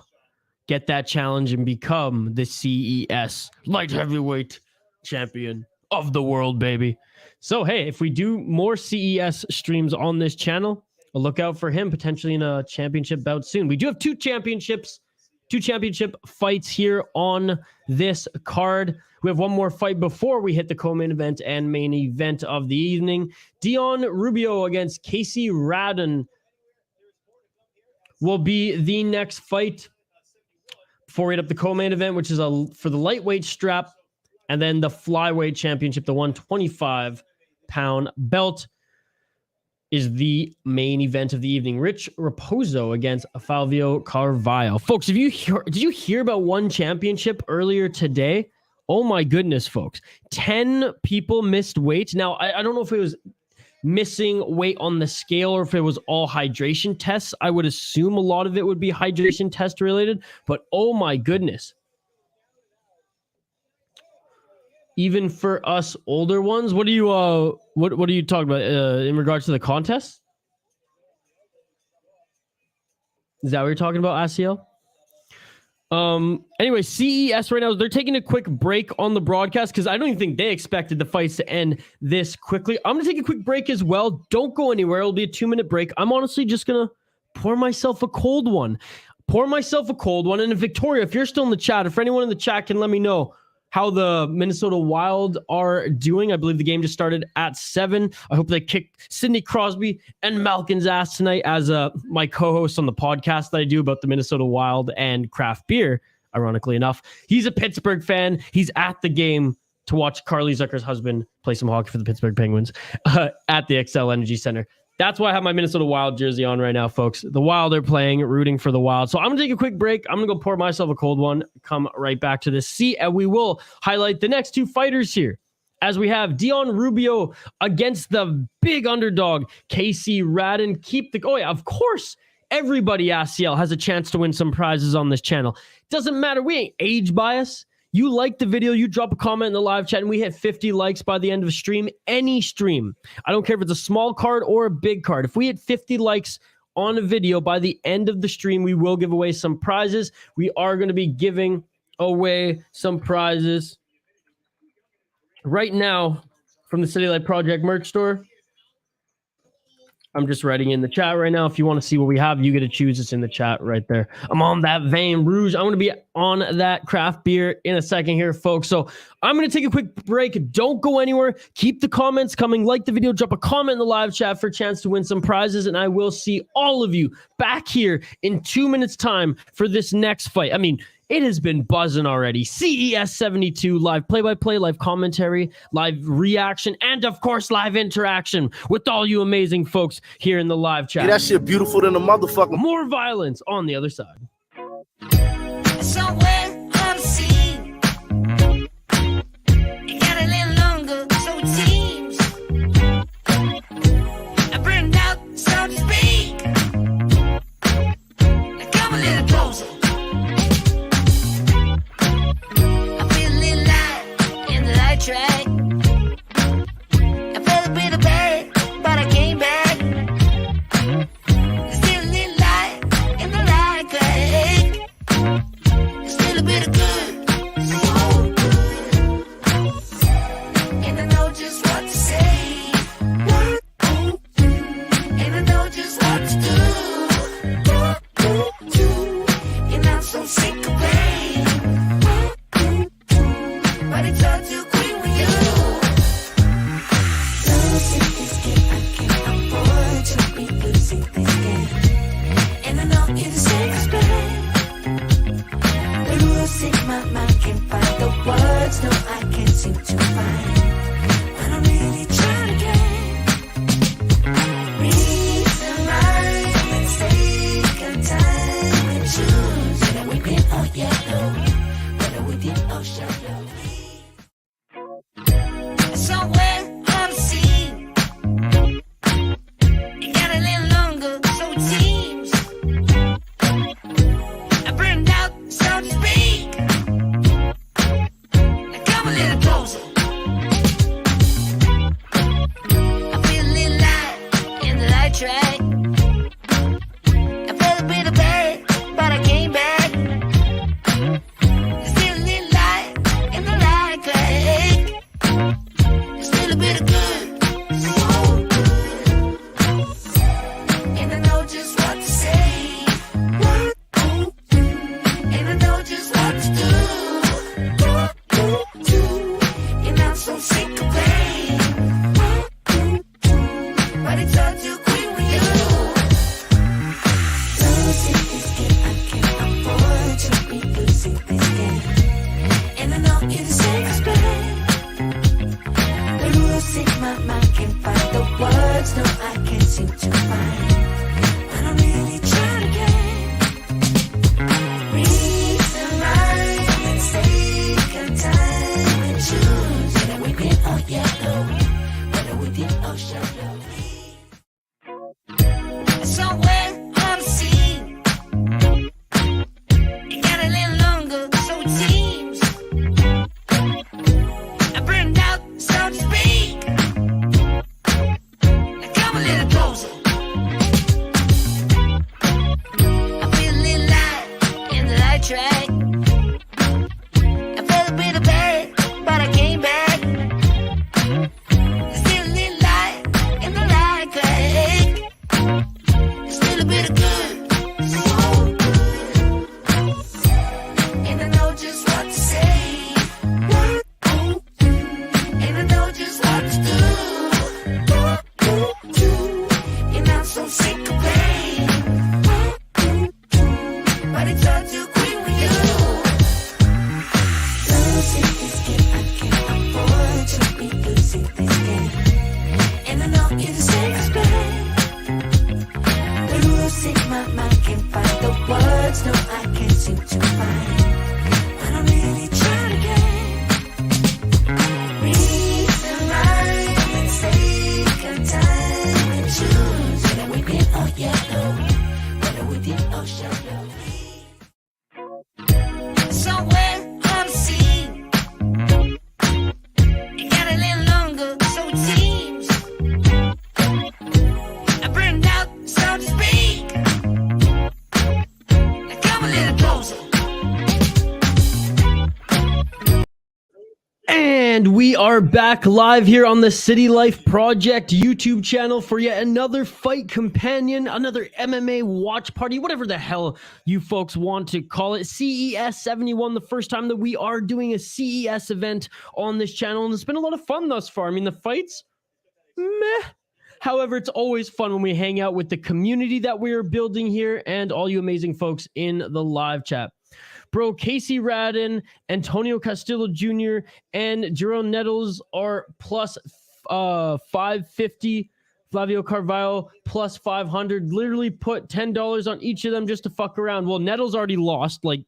get that challenge and become the CES light heavyweight champion of the world, baby. So, hey, if we do more CES streams on this channel, a look out for him potentially in a championship bout soon. We do have two championship fights here on this card. We have one more fight before we hit the co-main event and main event of the evening. Dion Rubio against Kaecy Raddon will be the next fight before we hit up the co-main event, which is for the lightweight strap, and then the flyweight championship, the 125-pound belt, is the main event of the evening. Rich Raposo against Flávio Carvalho. Folks, did you hear about one championship earlier today? Oh my goodness, folks. 10 people missed weight. Now, I don't know if it was missing weight on the scale or if it was all hydration tests. I would assume a lot of it would be hydration test related, but oh my goodness. Even for us older ones, what are you talking about in regards to the contest? Is that what you're talking about, Asiel? Anyway, CES right now, they're taking a quick break on the broadcast because I don't even think they expected the fights to end this quickly. I'm going to take a quick break as well. Don't go anywhere. It'll be a 2-minute break. I'm honestly just going to pour myself a cold one. And Victoria, if you're still in the chat, if anyone in the chat can let me know how the Minnesota Wild are doing. I believe the game just started at 7. I hope they kick Sidney Crosby and Malkin's ass tonight as my co-host on the podcast that I do about the Minnesota Wild and craft beer, ironically enough. He's a Pittsburgh fan. He's at the game to watch Carly Zucker's husband play some hockey for the Pittsburgh Penguins at the XL Energy Center. That's why I have my Minnesota Wild jersey on right now, folks. The Wild are playing, rooting for the Wild. So I'm going to take a quick break. I'm going to go pour myself a cold one, come right back to this seat, and we will highlight the next two fighters here. As we have Dion Rubio against the big underdog, Kaecy Raddon. Of course, everybody, Asiel, has a chance to win some prizes on this channel. Doesn't matter. We ain't age bias. You like the video, you drop a comment in the live chat, and we hit 50 likes by the end of a stream. Any stream. I don't care if it's a small card or a big card. If we hit 50 likes on a video by the end of the stream, we will give away some prizes. We are going to be giving away some prizes right now from the City Light Project merch store. I'm just writing in the chat right now. If you want to see what we have, you get to choose. It's in the chat right there. I'm on that Vein Rouge. I'm going to be on that craft beer in a second here, folks. So I'm going to take a quick break. Don't go anywhere. Keep the comments coming. Like the video. Drop a comment in the live chat for a chance to win some prizes. And I will see all of you back here in 2 minutes time for this next fight. I mean, it has been buzzing already. CES 72, live play-by-play, live commentary, live reaction, and of course, live interaction with all you amazing folks here in the live chat. Yeah, that shit beautiful than a motherfucker. More violence on the other side. Somewhere unseen. It got a little longer, so it seems. I burned out, so to speak. Now come a little closer. Track. I felt a bit of bad, but I came back. There's still a little light in the light crack. but it's all too quick with you. Losing this game, I can't afford to be losing this game. And I know you deserve respect. The rules in my mind can't find the words, no, I can't seem to find. But I'm really trying to get reason right. Let's take our time and choose whether we been or yellow, whether we did or shallow. Somewhere on the sea, it got a little longer, so it seems. I burned out, so to speak. Now come a little closer. I feel a little light in the light track. I felt a bit of bad, but I came back. There's still a little light in the light track. There's still a bit of good, so good. And I know just what to say. And I know just what to do. And I'm so sick of pain. But it's all too quick with you. Losing this game, I can't afford to be losing this game. And I know you deserve respect. The rules in my mind can't find the words, no, I can't seem to find. But I'm really trying to get reason right. Let's take our time and choose whether we been or yellow, whether we did or shallow. Somewhere on the sea, it got a little longer, so it seems. I burned out, so to speak. Now come a little closer. I feel a little light in the light track. I felt a bit of bad, but I came back. There's still a little light in the light track. There's still a bit of good, so good. And I know just what to say. And I know just what to do. And I'm so sick of pain. But it's all too quick with you. Losing this game, I can't afford to be losing this game. And I know you deserve respect. The rules in my mind can't find the words, no, I can't seem to find. But I'm really trying to get reason right. Let's take our time and choose whether we been or yellow, whether we did or shallow. Somewhere on the sea, it got a little longer, so it seems. I burned out, so to speak. Now come a little closer. And we are back live here on the City Life Project YouTube channel for yet another fight companion, another MMA watch party, whatever the hell you folks want to call it. CES 71, the first time that we are doing a CES event on this channel, and it's been a lot of fun thus far. I mean, the fights, meh. However, it's always fun when we hang out with the community that we are building here and all you amazing folks in the live chat. Bro, Kaecy Raddon, Antonio Castillo Jr., and Jerell Nettles are plus 550. Flavio Carvalho plus 500. Literally put $10 on each of them just to fuck around. Well, Nettles already lost like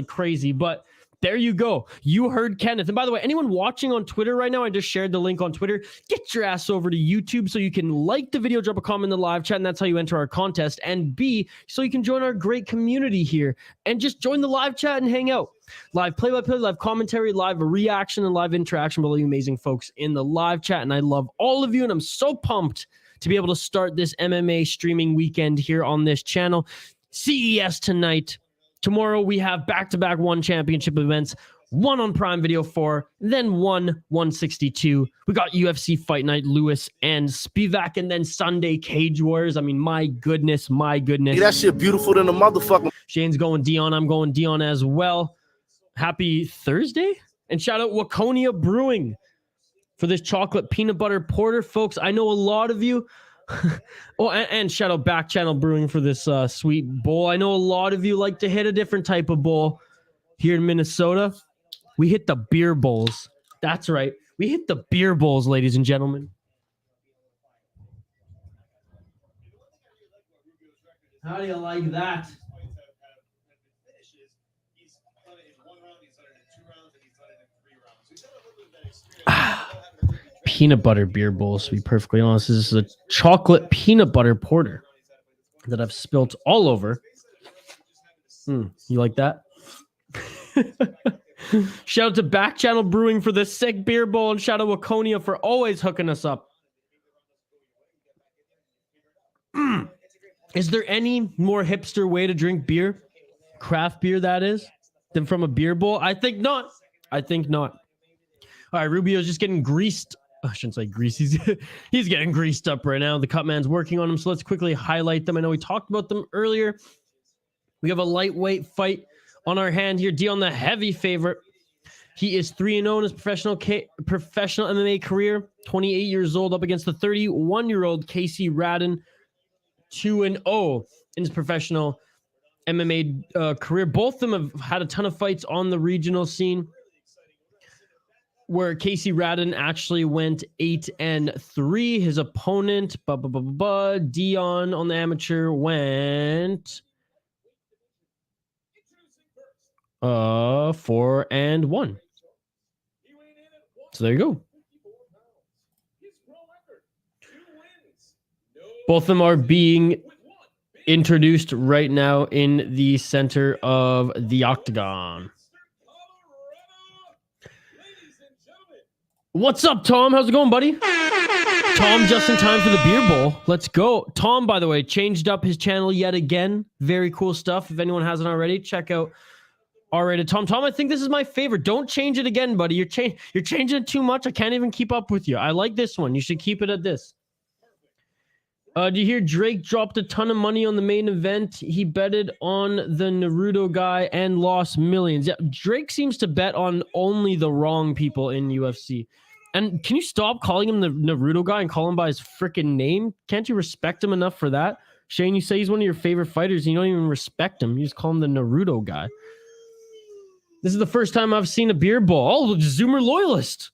crazy, but there you go. You heard Kenneth. And by the way, anyone watching on Twitter right now, I just shared the link on Twitter. Get your ass over to YouTube so you can like the video, drop a comment in the live chat, and that's how you enter our contest. And B, so you can join our great community here and just join the live chat and hang out. Live play-by-play, live commentary, live reaction, and live interaction with all you amazing folks in the live chat. And I love all of you, and I'm so pumped to be able to start this MMA streaming weekend here on this channel. CES tonight. Tomorrow we have back-to-back one championship events, one on Prime Video 4, then one 162. We got UFC Fight Night, Lewis and Spivak, and then Sunday Cage Wars. I mean, my goodness. Hey, that shit beautiful than a motherfucker. Shane's going Dion. I'm going Dion as well. Happy Thursday? And shout out Waconia Brewing for this chocolate peanut butter porter. Folks, I know a lot of you. Oh, and shout out Back Channel Brewing for this sweet bowl. I know a lot of you like to hit a different type of bowl here in Minnesota. We hit the beer bowls. That's right. We hit the beer bowls, ladies and gentlemen. How do you like that? Peanut butter beer bowls, to be perfectly honest. This is a chocolate peanut butter porter that I've spilt all over. You like that? Shout out to Back Channel Brewing for the sick beer bowl, and shout out Waconia for always hooking us up. Is there any more hipster way to drink beer, craft beer that is, than from a beer bowl? I think not. I think not. All right, Rubio's just getting greased. I shouldn't say greased. He's getting greased up right now. The cut man's working on him, so let's quickly highlight them. I know we talked about them earlier. We have a lightweight fight on our hand here. Dion, the heavy favorite. He is 3-0 in his professional MMA career. 28 years old, up against the 31-year-old Kaecy Raddon. 2-0 in his professional MMA career. Both of them have had a ton of fights on the regional scene, where Kaecy Raddon actually went 8-3. His opponent, Dion, on the amateur, went 4-1. So there you go. Both of them are being introduced right now in the center of the octagon. What's up, Tom? How's it going, buddy? Tom, just in time for the beer bowl. Let's go. Tom, by the way, changed up his channel yet again. Very cool stuff. If anyone hasn't already, check out R-rated Tom. Tom, I think this is my favorite. Don't change it again, buddy. You're changing it too much. I can't even keep up with you. I like this one. You should keep it at this. Do you hear Drake dropped a ton of money on the main event? He betted on the Naruto guy and lost millions. Yeah, Drake seems to bet on only the wrong people in UFC. And can you stop calling him the Naruto guy and call him by his freaking name? Can't you respect him enough for that? Shane, you say he's one of your favorite fighters and you don't even respect him. You just call him the Naruto guy. This is the first time I've seen a beer bowl. Oh, Zoomer loyalist.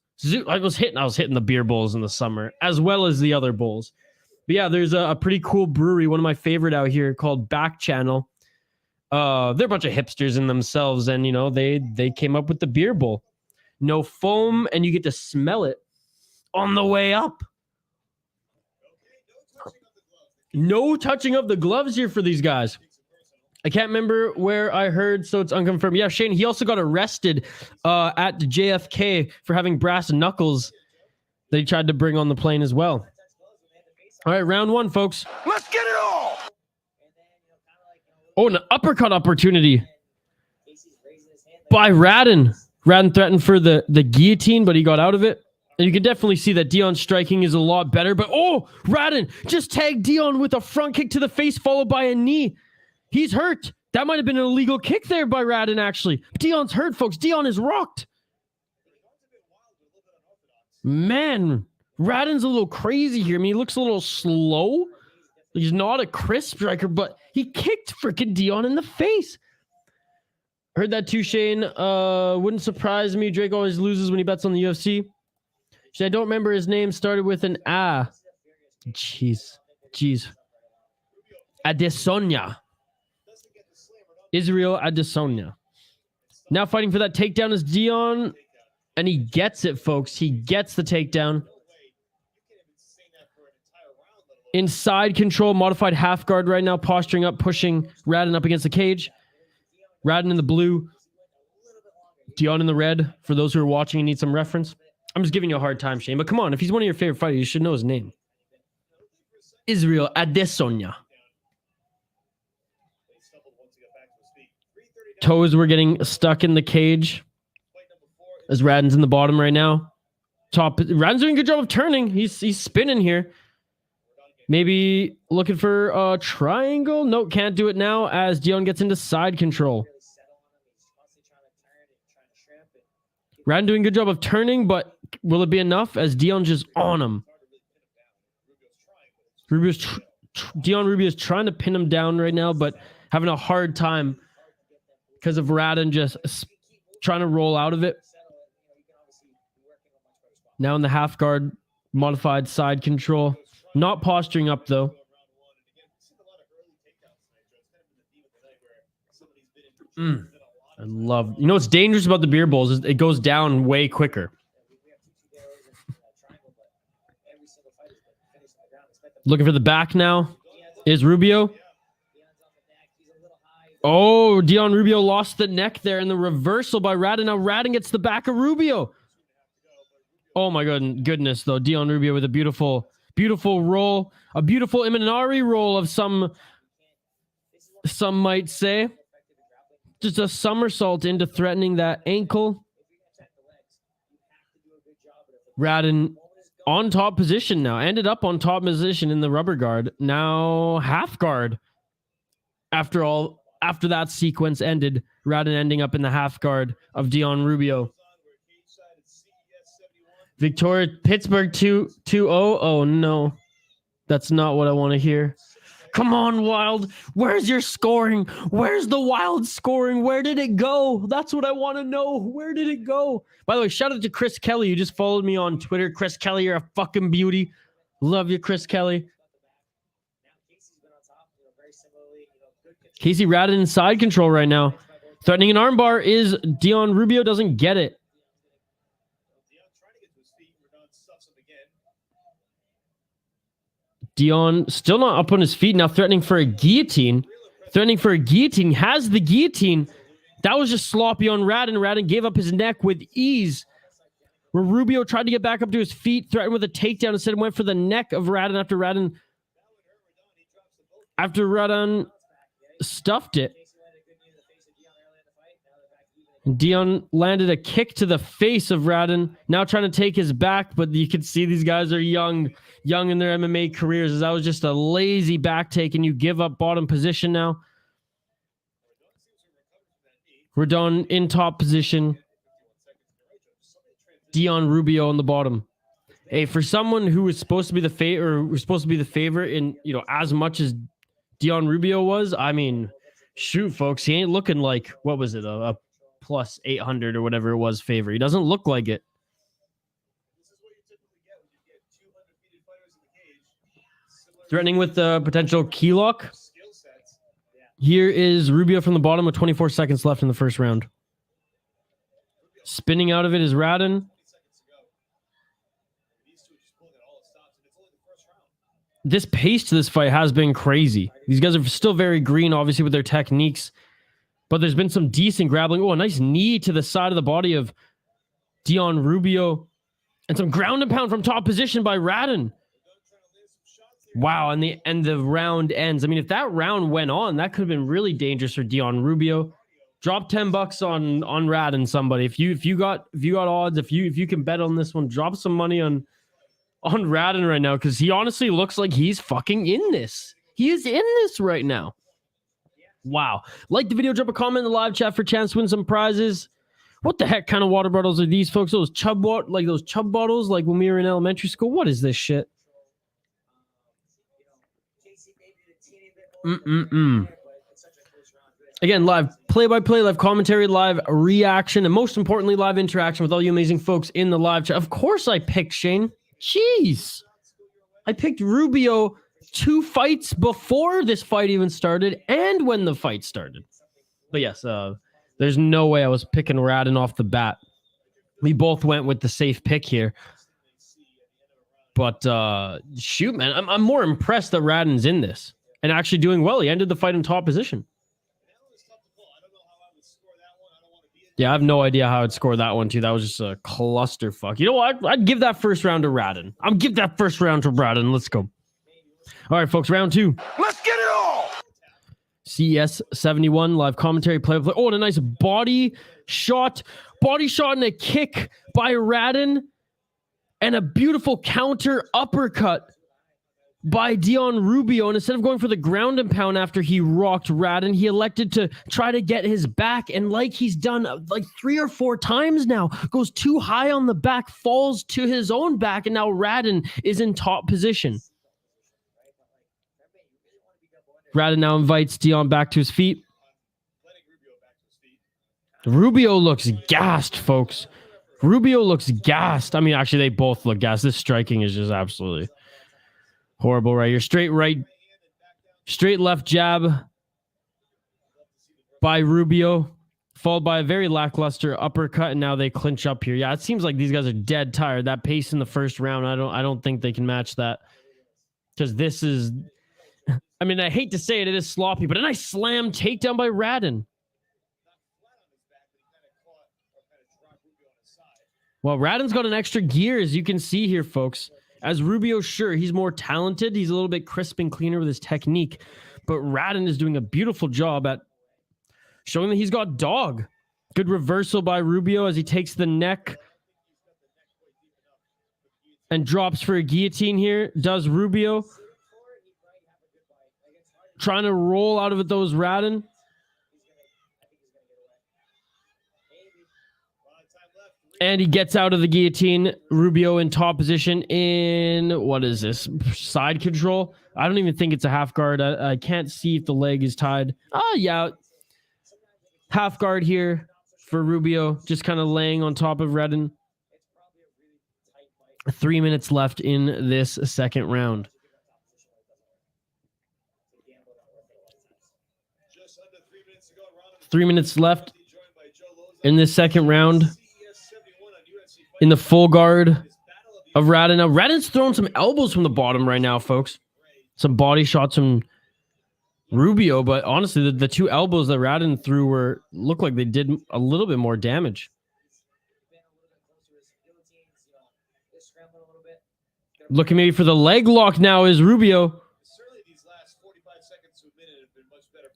I was hitting the beer bowls in the summer, as well as the other bowls. But yeah, there's a pretty cool brewery, one of my favorite out here, called Back Channel. They're a bunch of hipsters in themselves, and you know they came up with the beer bowl. No foam, and you get to smell it on the way up. No touching of the gloves here for these guys. I can't remember where I heard, so it's unconfirmed. Yeah, Shane, he also got arrested at the JFK for having brass knuckles that he tried to bring on the plane as well. All right, round one, folks. Let's get it all! Oh, an uppercut opportunity by Raddon. Raddon threatened for the guillotine, but he got out of it. And you can definitely see that Dion's striking is a lot better. But, oh, Raddon just tagged Dion with a front kick to the face, followed by a knee. He's hurt. That might have been an illegal kick there by Raddon, actually. Dion's hurt, folks. Dion is rocked. Man, Raddon's a little crazy here. I mean, he looks a little slow. He's not a crisp striker, but he kicked freaking Dion in the face. Heard that too, Shane. Wouldn't surprise me. Drake always loses when he bets on the UFC. I don't remember his name. Started with an A. Jeez. Adesanya. Israel Adesanya. Now fighting for that takedown is Dion. And he gets it, folks. He gets the takedown. Inside control, modified half guard right now. Posturing up, pushing Raddon up against the cage. Raddon in the blue. Dion in the red. For those who are watching and need some reference. I'm just giving you a hard time, Shane. But come on, if he's one of your favorite fighters, you should know his name. Israel Adesanya. Toes were getting stuck in the cage. As Raddon's in the bottom right now. Raddon's doing a good job of turning. He's spinning here. Maybe looking for a triangle. Nope, can't do it now as Dion gets into side control. Raddon doing a good job of turning, but will it be enough as Dion just on him? Dion Rubio is trying to pin him down right now, but having a hard time because of Raddon just trying to roll out of it. Now in the half guard, modified side control. Not posturing up, though. I love... You know what's dangerous about the beer bowls is it goes down way quicker. Looking for the back now is Rubio. Oh, Dion Rubio lost the neck there in the reversal by Raddon. Now Raddon gets the back of Rubio. Oh my goodness, though. Dion Rubio with a beautiful roll. A beautiful Imanari roll of some might say. Just a somersault into threatening that ankle. Raddon on top position now. Ended up on top position in the rubber guard. Now half guard. After that sequence ended, Raddon ending up in the half guard of Dion Rubio. Victoria, Pittsburgh 2-0. Oh no. That's not what I want to hear. Come on, Wild. Where's your scoring? Where's the Wild scoring? Where did it go? That's what I want to know. Where did it go? By the way, shout out to Chris Kelly. You just followed me on Twitter. Chris Kelly, you're a fucking beauty. Love you, Chris Kelly. Kaecy Raddon in side control right now. Threatening an armbar is Dion Rubio. Doesn't get it. Dion still not up on his feet now, threatening for a guillotine. Has the guillotine. That was just sloppy on Raddon. Raddon gave up his neck with ease. Where Rubio tried to get back up to his feet, threatened with a takedown, instead went for the neck of Raddon after Raddon stuffed it. Dion landed a kick to the face of Raddon. Now trying to take his back, but you can see these guys are young in their MMA careers. That was just a lazy back take, and you give up bottom position now. Raddon in top position. Dion Rubio on the bottom. Hey, for someone who was supposed to be the favorite in, as much as Dion Rubio was, I mean, shoot, folks, he ain't looking like, what was it, a plus 800 or whatever it was favor. He doesn't look like it. Threatening with the potential key lock. Here is Rubio from the bottom with 24 seconds left in the first round. Spinning out of it is Raddon. This pace to this fight has been crazy. These guys are still very green, obviously, with their techniques. But there's been some decent grappling. Oh, a nice knee to the side of the body of Dion Rubio. And some ground and pound from top position by Raddon. Wow, and the round ends. I mean, if that round went on, that could have been really dangerous for Dion Rubio. Drop $10 on Raddon, somebody. If you got odds, if you can bet on this one, drop some money on Raddon right now, because he honestly looks like he's fucking in this. He is in this right now. Wow. Like the video, drop a comment in the live chat for a chance to win some prizes. What the heck kind of water bottles are these, folks? Those chub bottles, like when we were in elementary school? What is this shit? Again, live play-by-play, live commentary, live reaction, and most importantly, live interaction with all you amazing folks in the live chat. Of course I picked Shane. Jeez. I picked Rubio 2 fights before this fight even started and when the fight started. But yes, there's no way I was picking Raddon off the bat. We both went with the safe pick here. But shoot, man, I'm more impressed that Raddon's in this and actually doing well. He ended the fight in top position. Yeah, I have no idea how I'd score that one, too. That was just a clusterfuck. You know what? I'd give that first round to Raddon. I'll give that first round to Raddon. Let's go. All right, folks, round 2. Let's get it all! CES 71, live commentary, play-by-play. Oh, and a nice body shot and a kick by Raddon. And a beautiful counter uppercut by Dion Rubio, and instead of going for the ground and pound after he rocked Raddon, he elected to try to get his back, and like he's done like 3 or 4 times now, goes too high on the back, falls to his own back, and now Raddon is in top position. Raddon now invites Dion back to his feet. Rubio looks gassed, folks. Rubio looks gassed. I mean, actually, they both look gassed. This striking is just absolutely horrible right here. Straight right, straight left jab by Rubio, followed by a very lackluster uppercut, and now they clinch up here. Yeah, it seems like these guys are dead tired. That pace in the first round, I don't think they can match that. Because this is, I mean, I hate to say it, it is sloppy, but a nice slam takedown by Raddon. Well, Raddon's got an extra gear, as you can see here, folks. As Rubio, sure, he's more talented. He's a little bit crisp and cleaner with his technique. But Raddon is doing a beautiful job at showing that he's got dog. Good reversal by Rubio as he takes the neck and drops for a guillotine here. Does Rubio. Trying to roll out of it, though, is Raddon. And he gets out of the guillotine. Rubio in top position in, what is this? Side control? I don't even think it's a half guard. I can't see if the leg is tied. Oh, yeah. Half guard here for Rubio. Just kind of laying on top of Raddon. 3 minutes left in this second round. 3 minutes left in this second round. In the full guard of Raddon. Now, Raddon's throwing some elbows from the bottom right now, folks. Some body shots from Rubio, but honestly, the 2 elbows that Raddon threw looked like they did a little bit more damage. Looking maybe for the leg lock now is Rubio.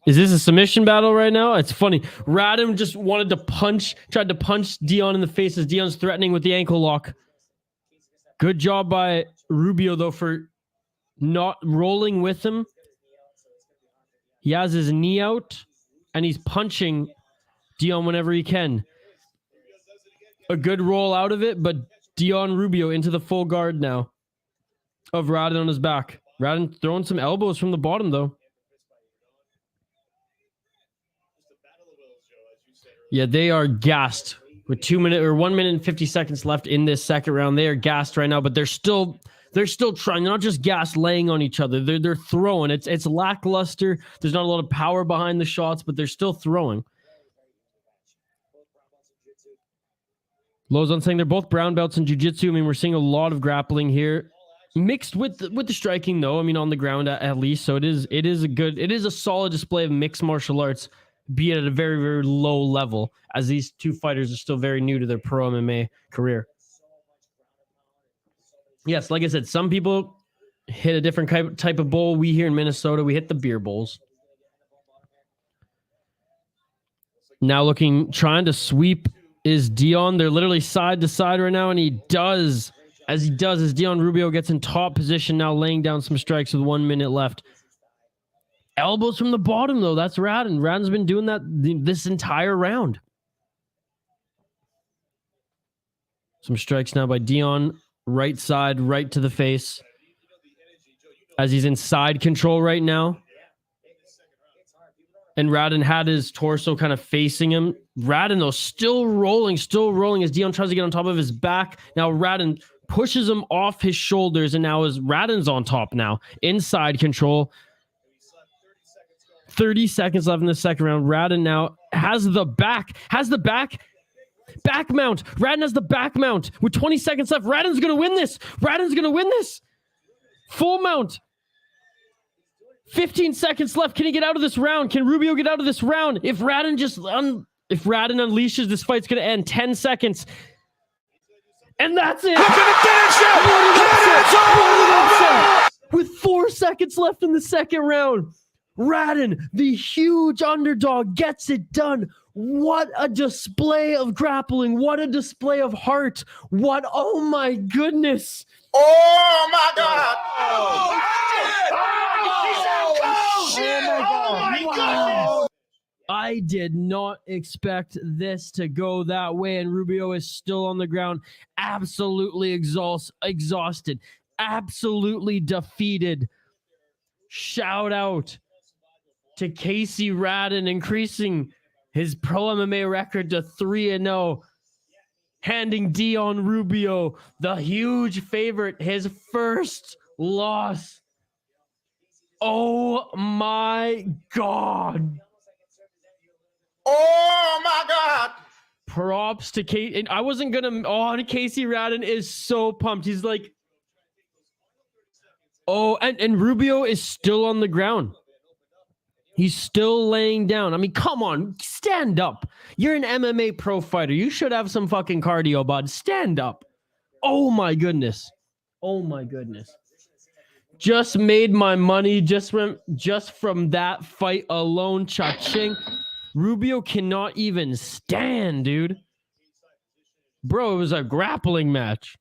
Is this a submission battle right now? It's funny. Raddon just wanted to tried to punch Dion in the face as Dion's threatening with the ankle lock. Good job by Rubio, though, for not rolling with him. He has his knee out, and he's punching Dion whenever he can. A good roll out of it, but Dion Rubio into the full guard now of Raddon on his back. Raddon throwing some elbows from the bottom, though. Yeah, they are gassed with 1 minute and 50 seconds left in this second round. They are gassed right now, but they're still trying. They're not just gassed laying on each other. They're throwing. It's lackluster. There's not a lot of power behind the shots, but they're still throwing. Lozon saying they're both brown belts in jiu-jitsu. I mean, we're seeing a lot of grappling here, mixed with the striking, though. I mean, on the ground at least. So it is a solid display of mixed martial arts, be it at a very, very low level, as these 2 fighters are still very new to their pro MMA career. Yes, like I said, some people hit a different type of bowl. We here in Minnesota, we hit the beer bowls. Now trying to sweep is Dion. They're literally side to side right now, and he does. As Dion Rubio gets in top position now, laying down some strikes with 1 minute left. Elbows from the bottom, though. That's Raddon. Raddon's been doing that this entire round. Some strikes now by Dion. Right side, right to the face. As he's in side control right now. And Raddon had his torso kind of facing him. Raddon, though, still rolling as Dion tries to get on top of his back. Now Raddon pushes him off his shoulders, and now Raddon's on top now. Inside control. 30 seconds left in the second round. Raddon now has the back mount. Raddon has the back mount with 20 seconds left. Raddon's going to win this. Full mount. 15 seconds left. Can he get out of this round? Can Rubio get out of this round? If Raddon unleashes, this fight's going to end. 10 seconds. And that's it. With 4 seconds left in the second round, Raddon, the huge underdog, gets it done What a display of grappling. What a display of heart. What, oh my goodness. Oh my God! I did not expect this to go that way, and Rubio is still on the ground, absolutely exhausted, absolutely defeated. Shout out to Kaecy Raddon, increasing his pro MMA record to 3-0, handing Dion Rubio, the huge favorite, his first loss. Oh my God. Oh my God! Props to Kate. And I wasn't gonna. Oh, Kaecy Raddon is so pumped. He's like, oh, and Rubio is still on the ground. He's still laying down. I mean, come on, stand up. You're an MMA pro fighter. You should have some fucking cardio, bud. Stand up. Oh my goodness. Oh my goodness. Just made my money just from that fight alone. Cha-ching. Rubio cannot even stand, dude. Bro, it was a grappling match.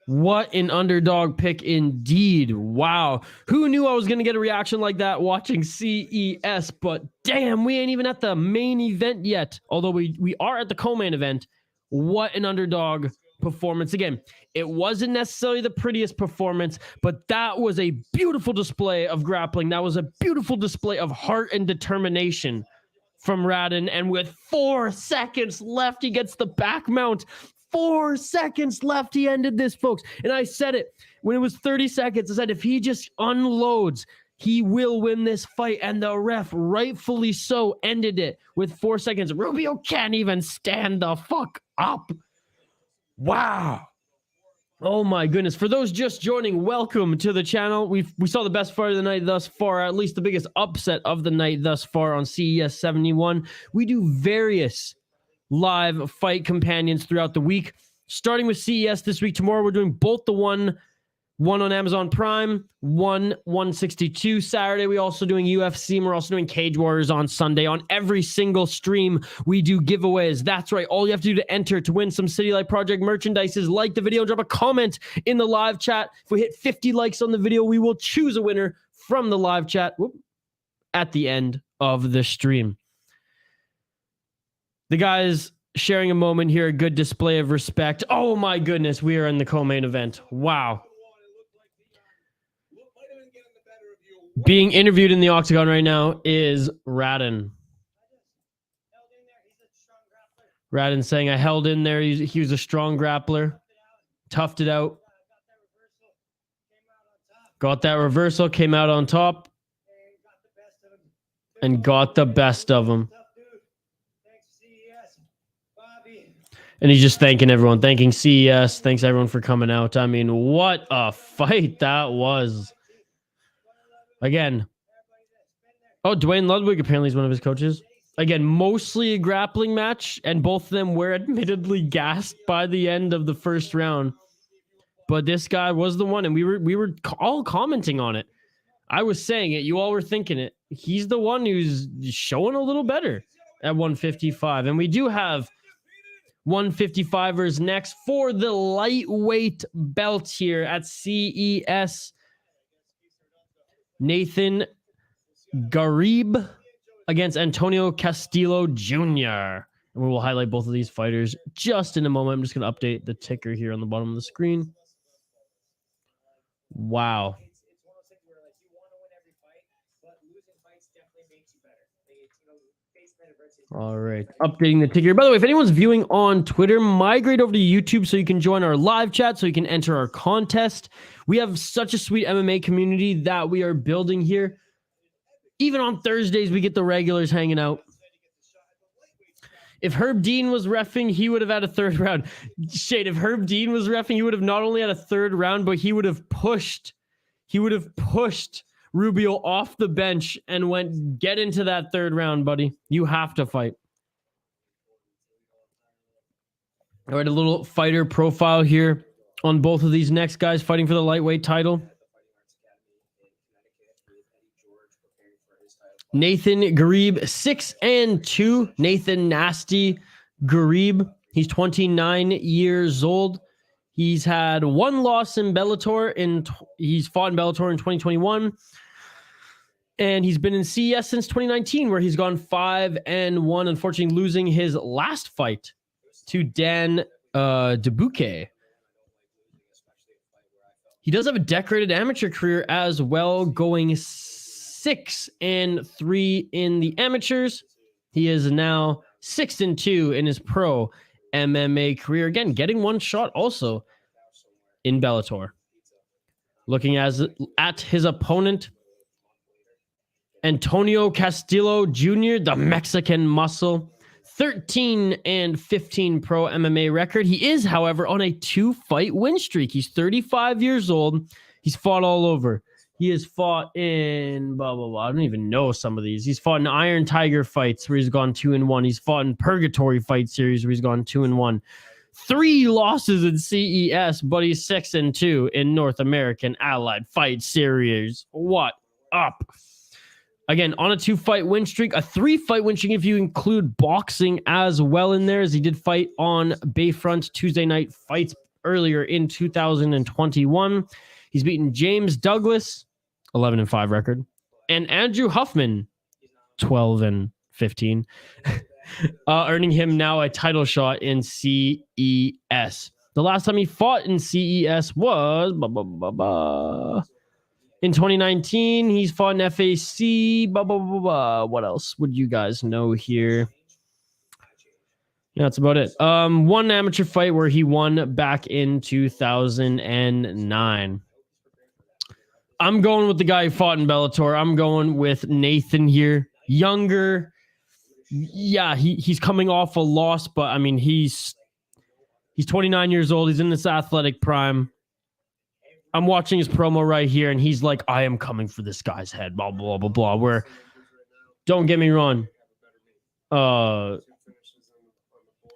What an underdog pick indeed. Wow. Who knew I was going to get a reaction like that watching CES? But damn, we ain't even at the main event yet. Although we are at the co-main event. What an underdog performance. Again, it wasn't necessarily the prettiest performance, but that was a beautiful display of grappling. That was a beautiful display of heart and determination from Raddon. And with 4 seconds left, he gets the back mount. 4 seconds left, he ended this, folks. And I said it when it was 30 seconds. I said, if he just unloads, he will win this fight. And the ref, rightfully so, ended it with 4 seconds. Rubio can't even stand the fuck up. Wow. Oh my goodness. For those just joining, welcome to the channel. We saw the best fight of the night thus far, at least the biggest upset of the night thus far on CES 71. We do various live fight companions throughout the week, starting with CES this week. Tomorrow we're doing both the one on Amazon Prime, 162. Saturday we also doing UFC, and we're also doing Cage Warriors on Sunday. On every single stream we do giveaways. That's right, all you have to do to enter to win some City Life Project merchandise is like the video, drop a comment in the live chat. If we hit 50 likes on the video, we will choose a winner from the live chat at the end of the stream. The guys sharing a moment here, a good display of respect. Oh my goodness, we are in the co-main event. Wow. Being interviewed in the octagon right now is Raddon. Raddon saying, I held in there. He was a strong grappler. Toughed it out. Got that reversal, came out on top. And got the best of him. And he's just thanking everyone. Thanking CES. Thanks everyone for coming out. I mean, what a fight that was. Again. Oh, Dwayne Ludwig apparently is one of his coaches. Again, mostly a grappling match, and both of them were admittedly gassed by the end of the first round. But this guy was the one, and we were all commenting on it. I was saying it. You all were thinking it. He's the one who's showing a little better at 155. And we do have 155ers next for the lightweight belt here at CES. Nathan Ghareeb against Antonio Castillo Jr. And we will highlight both of these fighters just in a moment. I'm just going to update the ticker here on the bottom of the screen. Wow. All right, updating the ticker. By the way, if anyone's viewing on Twitter, migrate over to YouTube so you can join our live chat, so you can enter our contest. We have such a sweet MMA community that we are building here. Even on Thursdays, we get the regulars hanging out. If Herb Dean was reffing, he would have had a third round. Shade, if Herb Dean was reffing, he would have not only had a third round, but he would have pushed Rubio off the bench and went, get into that third round, buddy. You have to fight. All right, a little fighter profile here on both of these next guys fighting for the lightweight title. Nathan Ghareeb, 6-2. Nathan Nasty Ghareeb. He's 29 years old. He's had one loss in Bellator. He's fought in Bellator in 2021. And he's been in CES since 2019, where he's gone 5-1, unfortunately losing his last fight to Dan Dubuque. He does have a decorated amateur career as well, going 6-3 in the amateurs. He is now 6-2 in his pro MMA career. Again, getting one shot also in Bellator. Looking at his opponent, Antonio Castillo Jr., the Mexican muscle. 13-15 pro MMA record. He is, however, on a 2-fight win streak. He's 35 years old. He's fought all over. He has fought in blah, blah, blah. I don't even know some of these. He's fought in Iron Tiger fights where he's gone 2-1. He's fought in Purgatory Fight Series where he's gone 2-1. 3 losses in CES, but he's 6-2 in North American Allied Fight Series. What up? Again, on a 2-fight win streak, a 3-fight win streak if you include boxing as well in there, as he did fight on Bayfront Tuesday night fights earlier in 2021. He's beaten James Douglas, 11-5 record, and Andrew Huffman, 12-15, earning him now a title shot in CES. The last time he fought in CES was in 2019. He's fought in FAC. What else would you guys know here? Yeah, that's about it. One amateur fight where he won back in 2009. I'm going with the guy who fought in Bellator. I'm going with Nathan here. Younger. Yeah, he's coming off a loss, but I mean, he's 29 years old. He's in this athletic prime. I'm watching his promo right here, and he's like, I am coming for this guy's head, blah, blah, blah, blah. Where, don't get me wrong,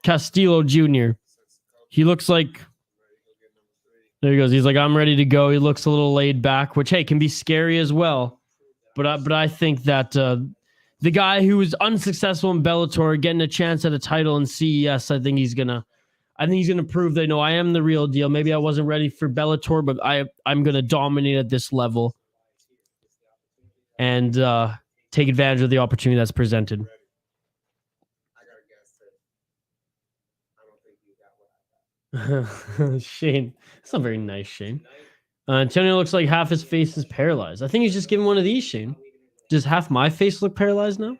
Castillo Jr., he looks like, there he goes. He's like, I'm ready to go. He looks a little laid back, which, hey, can be scary as well. But I think that the guy who was unsuccessful in Bellator getting a chance at a title in CES, I think he's gonna prove that, no, I am the real deal. Maybe I wasn't ready for Bellator, but I'm gonna dominate at this level and take advantage of the opportunity that's presented. Shane, that's not very nice, Shane. Antonio looks like half his face is paralyzed. I think he's just giving one of these, Shane. Does half my face look paralyzed now?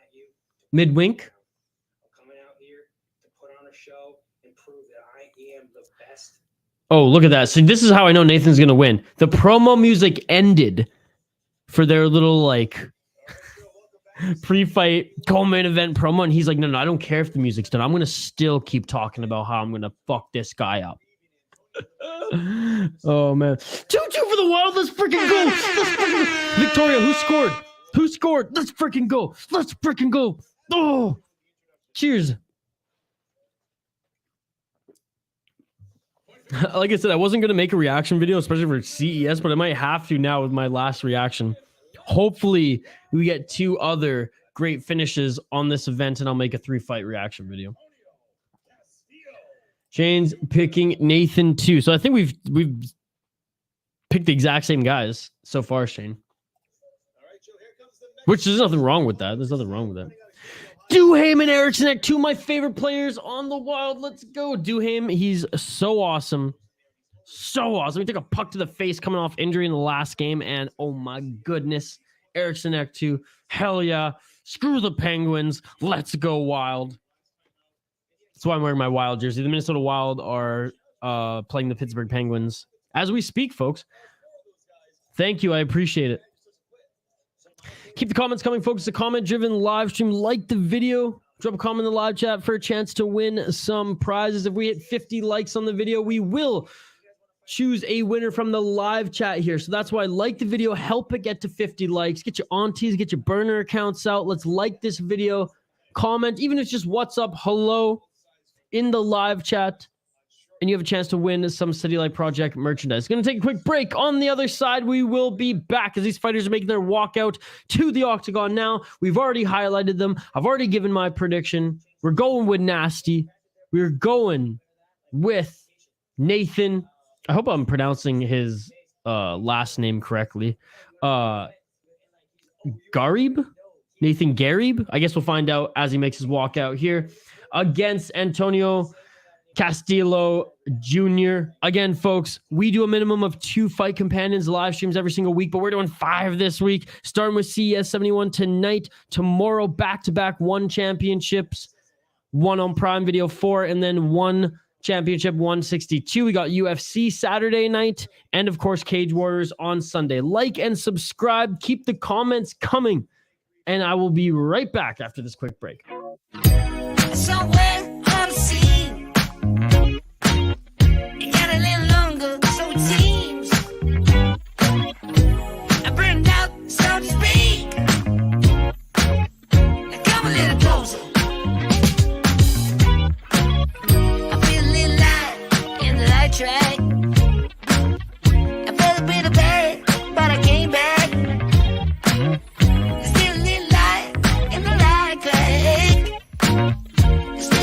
Mid-wink? Coming out here to put on a show and prove that I am the best. Oh, look at that. So this is how I know Nathan's going to win. The promo music ended for their little, like, pre-fight co-main event promo, and he's like, no, I don't care if the music's done. I'm going to still keep talking about how I'm going to fuck this guy up. Oh, man. 2-2 for the Wild. Let's freaking go. Let's freaking go. Victoria, who scored? Who scored? Let's freaking go. Let's freaking go. Oh, cheers. Like I said, I wasn't going to make a reaction video, especially for CES, but I might have to now with my last reaction. Hopefully, we get 2 other great finishes on this event, and I'll make a 3-fight reaction video. Shane's picking Nathan too. So I think we've picked the exact same guys so far, Shane. Which there's nothing wrong with that. There's nothing wrong with that. Duhaime and Eriksson, 2 of my favorite players on the Wild. Let's go. Duhaime, he's so awesome. So awesome. He took a puck to the face coming off injury in the last game, and oh my goodness. Eriksson too. Hell yeah. Screw the Penguins. Let's go Wild. That's why I'm wearing my Wild jersey. The Minnesota Wild are playing the Pittsburgh Penguins as we speak, folks. Thank you. I appreciate it. Keep the comments coming, folks. It's a comment-driven live stream. Like the video. Drop a comment in the live chat for a chance to win some prizes. If we hit 50 likes on the video, we will choose a winner from the live chat here. So that's why like the video. Help it get to 50 likes. Get your aunties, get your burner accounts out. Let's like this video. Comment, even if it's just what's up, hello, in the live chat. and you have a chance to win some City Life Project merchandise. Going to take a quick break. On the other side, we will be back as these fighters are making their walkout to the octagon now. We've already highlighted them. I've already given my prediction. We're going with Nasty. We're going with Nathan. I hope I'm pronouncing his last name correctly. Ghareeb? Nathan Ghareeb? I guess we'll find out as he makes his walkout here against Antonio Castillo Jr. Again, folks, we do a minimum of 2 fight companions live streams every single week, but we're doing 5 this week, starting with CES 71 tonight. Tomorrow, back-to-back 1 championships, 1 on Prime Video 4, and then 1 championship 162. We got UFC Saturday night, and of course, Cage Warriors on Sunday. Like and subscribe. Keep the comments coming, and I will be right back after this quick break. Somewhere on the scene, it got a little longer, so it seems. I burned out, so to speak. Now come a little closer. I feel a little light in the light track. I felt a bit of bad, but I came back. There's still a little light in the light track.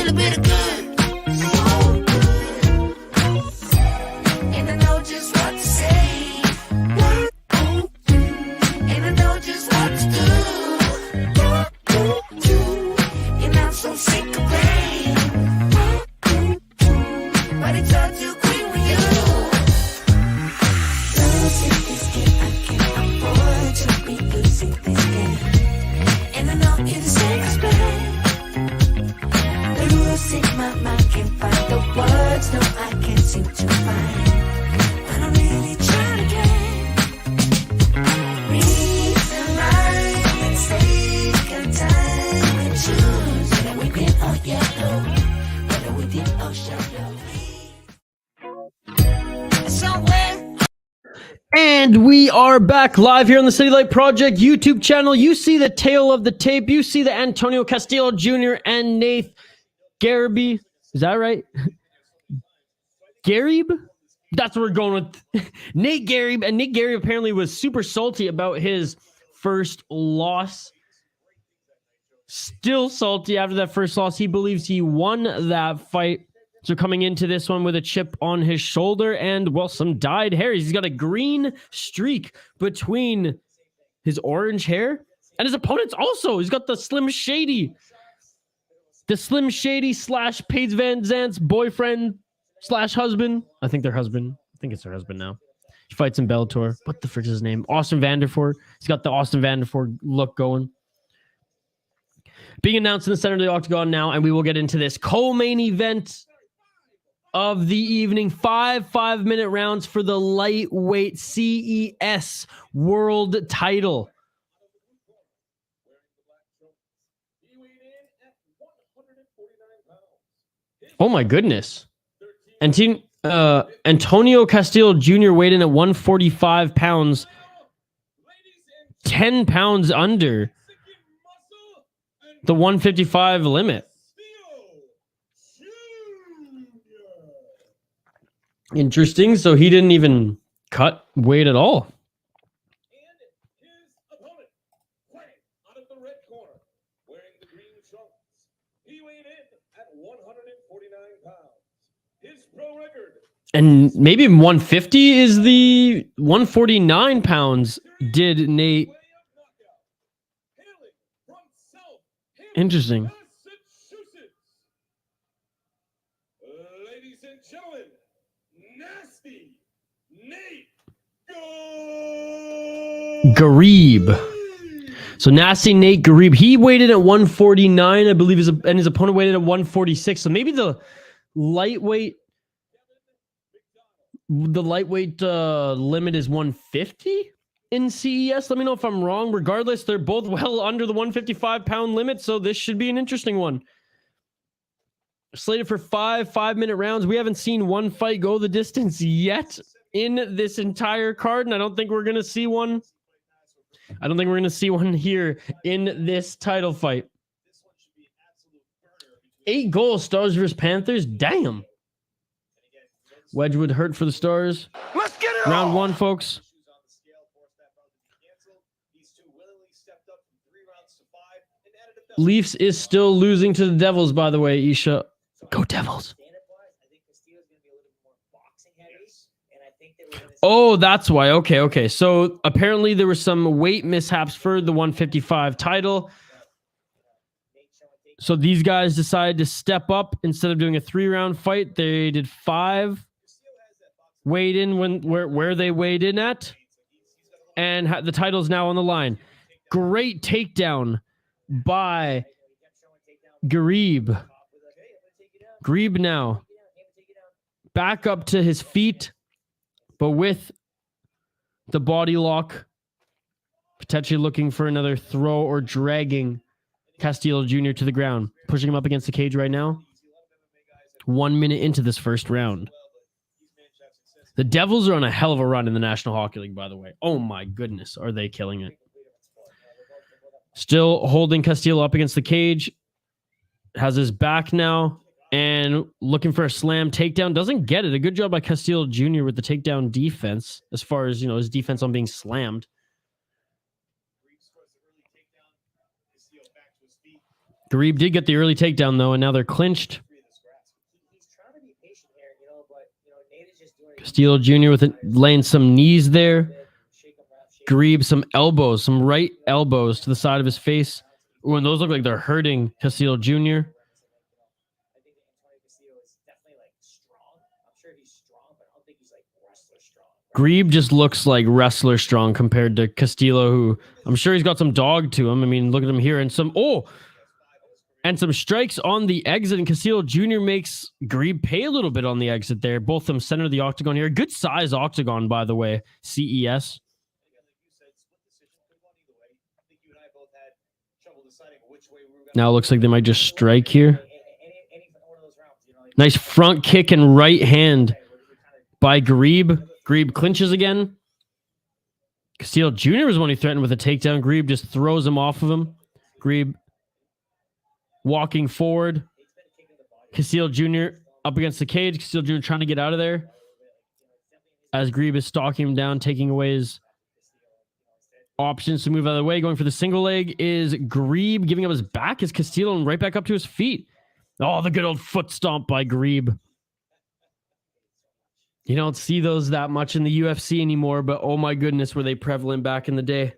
A bit of good, so good. And I know just what to say. And I know just what to do. And I'm so sick of pain. But it's all too quick with you. Losing this game, I can't afford to be losing this game. And I know you're the same as bad. Losing my mind, can't find the words, no, I can't seem to find. But I'm really trying again. Read the line and take a time and choose whether we green or yellow, whether we deep or shallow. Somewhere. And we are back live here on the City Light Project YouTube channel. You see the tail of the tape. You see the Antonio Castillo Jr. and Nathan Ghareeb. Is that right? Ghareeb? That's what we're going with. Nate Ghareeb. And Nate Ghareeb apparently was super salty about his first loss. Still salty after that first loss. He believes he won that fight. So coming into this one with a chip on his shoulder and, well, some dyed hair. He's got a green streak between his orange hair and his opponent's also. He's got the Slim Shady. The Slim Shady / Paige Van Zant's boyfriend / husband. I think they're husband. I think it's their husband now. He fights in Bellator. What the frick is his name? Austin Vanderford. He's got the Austin Vanderford look going. Being announced in the center of the octagon now, and we will get into this co-main event of the evening. 5 5-minute rounds for the lightweight CES world title. Oh my goodness. Antonio Castillo Jr. weighed in at 145 pounds, 10 pounds under the 155 limit. Interesting. So he didn't even cut weight at all. And his opponent, fighting out of the red corner, wearing the green trunks. He weighed in at 149 pounds. His pro record. And maybe 150 is the 149 pounds did Nate. Interesting. Ladies and gentlemen, Nasty Nate Ghareeb. So Nasty Nate Ghareeb. He weighed in at 149, I believe, and his opponent weighed in at 146. So maybe the lightweight limit is 150 in CES. Let me know if I'm wrong. Regardless, they're both well under the 155-pound limit, so this should be an interesting one. Slated for 5 5-minute rounds. We haven't seen one fight go the distance yet in this entire card, and I don't think we're going to see one. I don't think we're going to see one here in this title fight. 8 goals, Stars versus Panthers. Damn. Wedgwood hurt for the Stars. Let's get it Round on. 1, folks. Leafs is still losing to the Devils, by the way, Isha. Go Devils. Oh, that's why. Okay. So apparently there were some weight mishaps for the 155 title. So these guys decided to step up. Instead of doing a 3-round fight, they did 5. Weighed in where they weighed in at. And the title's now on the line. Great takedown by Ghareeb. Ghareeb now back up to his feet, but with the body lock, potentially looking for another throw or dragging Castillo Jr. to the ground, pushing him up against the cage right now. 1 minute into this first round. The Devils are on a hell of a run in the National Hockey League, by the way. Oh my goodness, are they killing it. Still holding Castillo up against the cage. Has his back now and looking for a slam takedown. Doesn't get it. A good job by Castillo Jr. with the takedown defense as far as, his defense on being slammed. Ghareeb did get the early takedown, though, and now they're clinched. Castillo Jr. laying some knees there. Ghareeb some elbows, some right elbows to the side of his face. Ooh, and those look like they're hurting Castillo Jr. Ghareeb just looks like wrestler strong compared to Castillo, who I'm sure he's got some dog to him. I mean, look at him here and some strikes on the exit, and Castillo Jr. makes Ghareeb pay a little bit on the exit there. Both of them center of the octagon here. Good size octagon, by the way. CES. Now it looks like they might just strike here. Nice front kick and right hand by Ghareeb. Ghareeb clinches again. Castillo Jr. was one who threatened with a takedown. Ghareeb just throws him off of him. Ghareeb walking forward. Castillo Jr. up against the cage. Castillo Jr. trying to get out of there. As Ghareeb is stalking him down, taking away his options to move out of the way. Going for the single leg is Ghareeb. Giving up his back is Castillo and right back up to his feet. Oh, the good old foot stomp by Ghareeb. You don't see those that much in the UFC anymore, but oh my goodness, were they prevalent back in the day.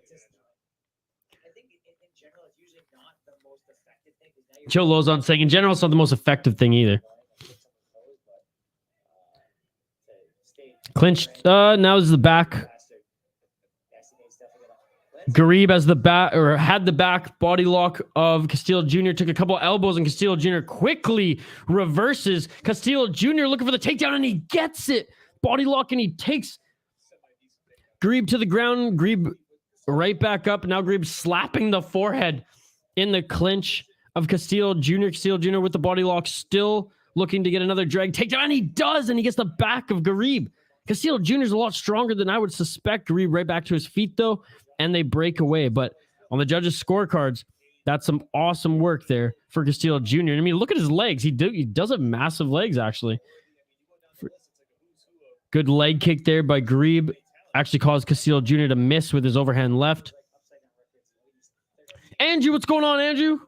Joe Lozon saying, in general, it's not the most effective thing either. Clinched. Now is the back. Ghareeb has the back, or had the back body lock of Castillo Jr. Took a couple elbows, and Castillo Jr. quickly reverses. Castillo Jr. looking for the takedown, and he gets it. Body lock, and he takes Ghareeb to the ground. Ghareeb right back up. Now Ghareeb slapping the forehead in the clinch of Castillo Jr. Castillo Jr. with the body lock, still looking to get another drag takedown, and he does, and he gets the back of Ghareeb. Castillo Jr. is a lot stronger than I would suspect. Ghareeb right back to his feet, though, and they break away. But on the judges' scorecards, that's some awesome work there for Castillo Jr. I mean, look at his legs. He does have massive legs, actually. Good leg kick there by Ghareeb. Actually caused Castillo Jr. to miss with his overhand left. Andrew, what's going on, Andrew?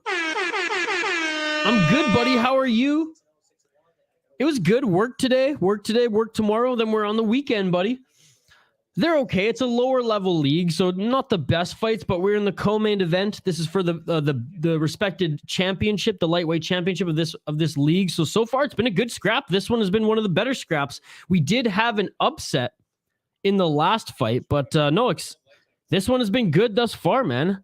I'm good, buddy. How are you? It was good. Work today, work tomorrow. Then we're on the weekend, buddy. They're okay. It's a lower level league, so not the best fights, but we're in the co-main event. This is for the respected championship, the lightweight championship of this league. So far it's been a good scrap. This one has been one of the better scraps. We did have an upset in the last fight, but no, this one has been good thus far, man.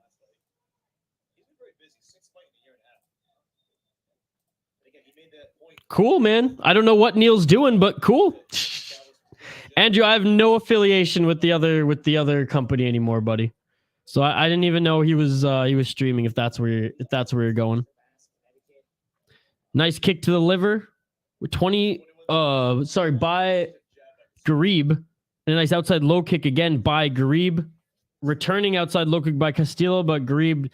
Cool, man. I don't know what Neil's doing, but cool. Andrew, I have no affiliation with the other company anymore, buddy. So I didn't even know he was streaming. If that's where you're going. Nice kick to the liver. By Ghareeb. And a nice outside low kick again by Ghareeb. Returning outside low kick by Castillo, but Ghareeb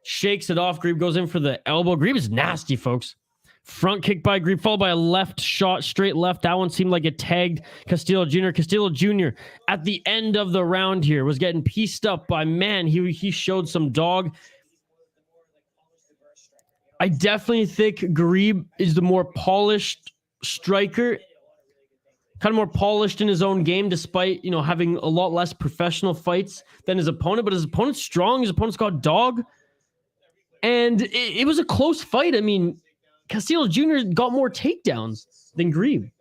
shakes it off. Ghareeb goes in for the elbow. Ghareeb is nasty, folks. Front kick by Ghareeb, followed by a left shot, straight left. That one seemed like it tagged Castillo Jr. Castillo Jr. at the end of the round here was getting pieced up by, man, he showed some dog. I definitely think Ghareeb is the more polished striker, kind of more polished in his own game, despite, you know, having a lot less professional fights than his opponent. But his opponent's strong. His opponent's got dog. And it was a close fight. I mean, Castillo Jr. got more takedowns than Ghareeb.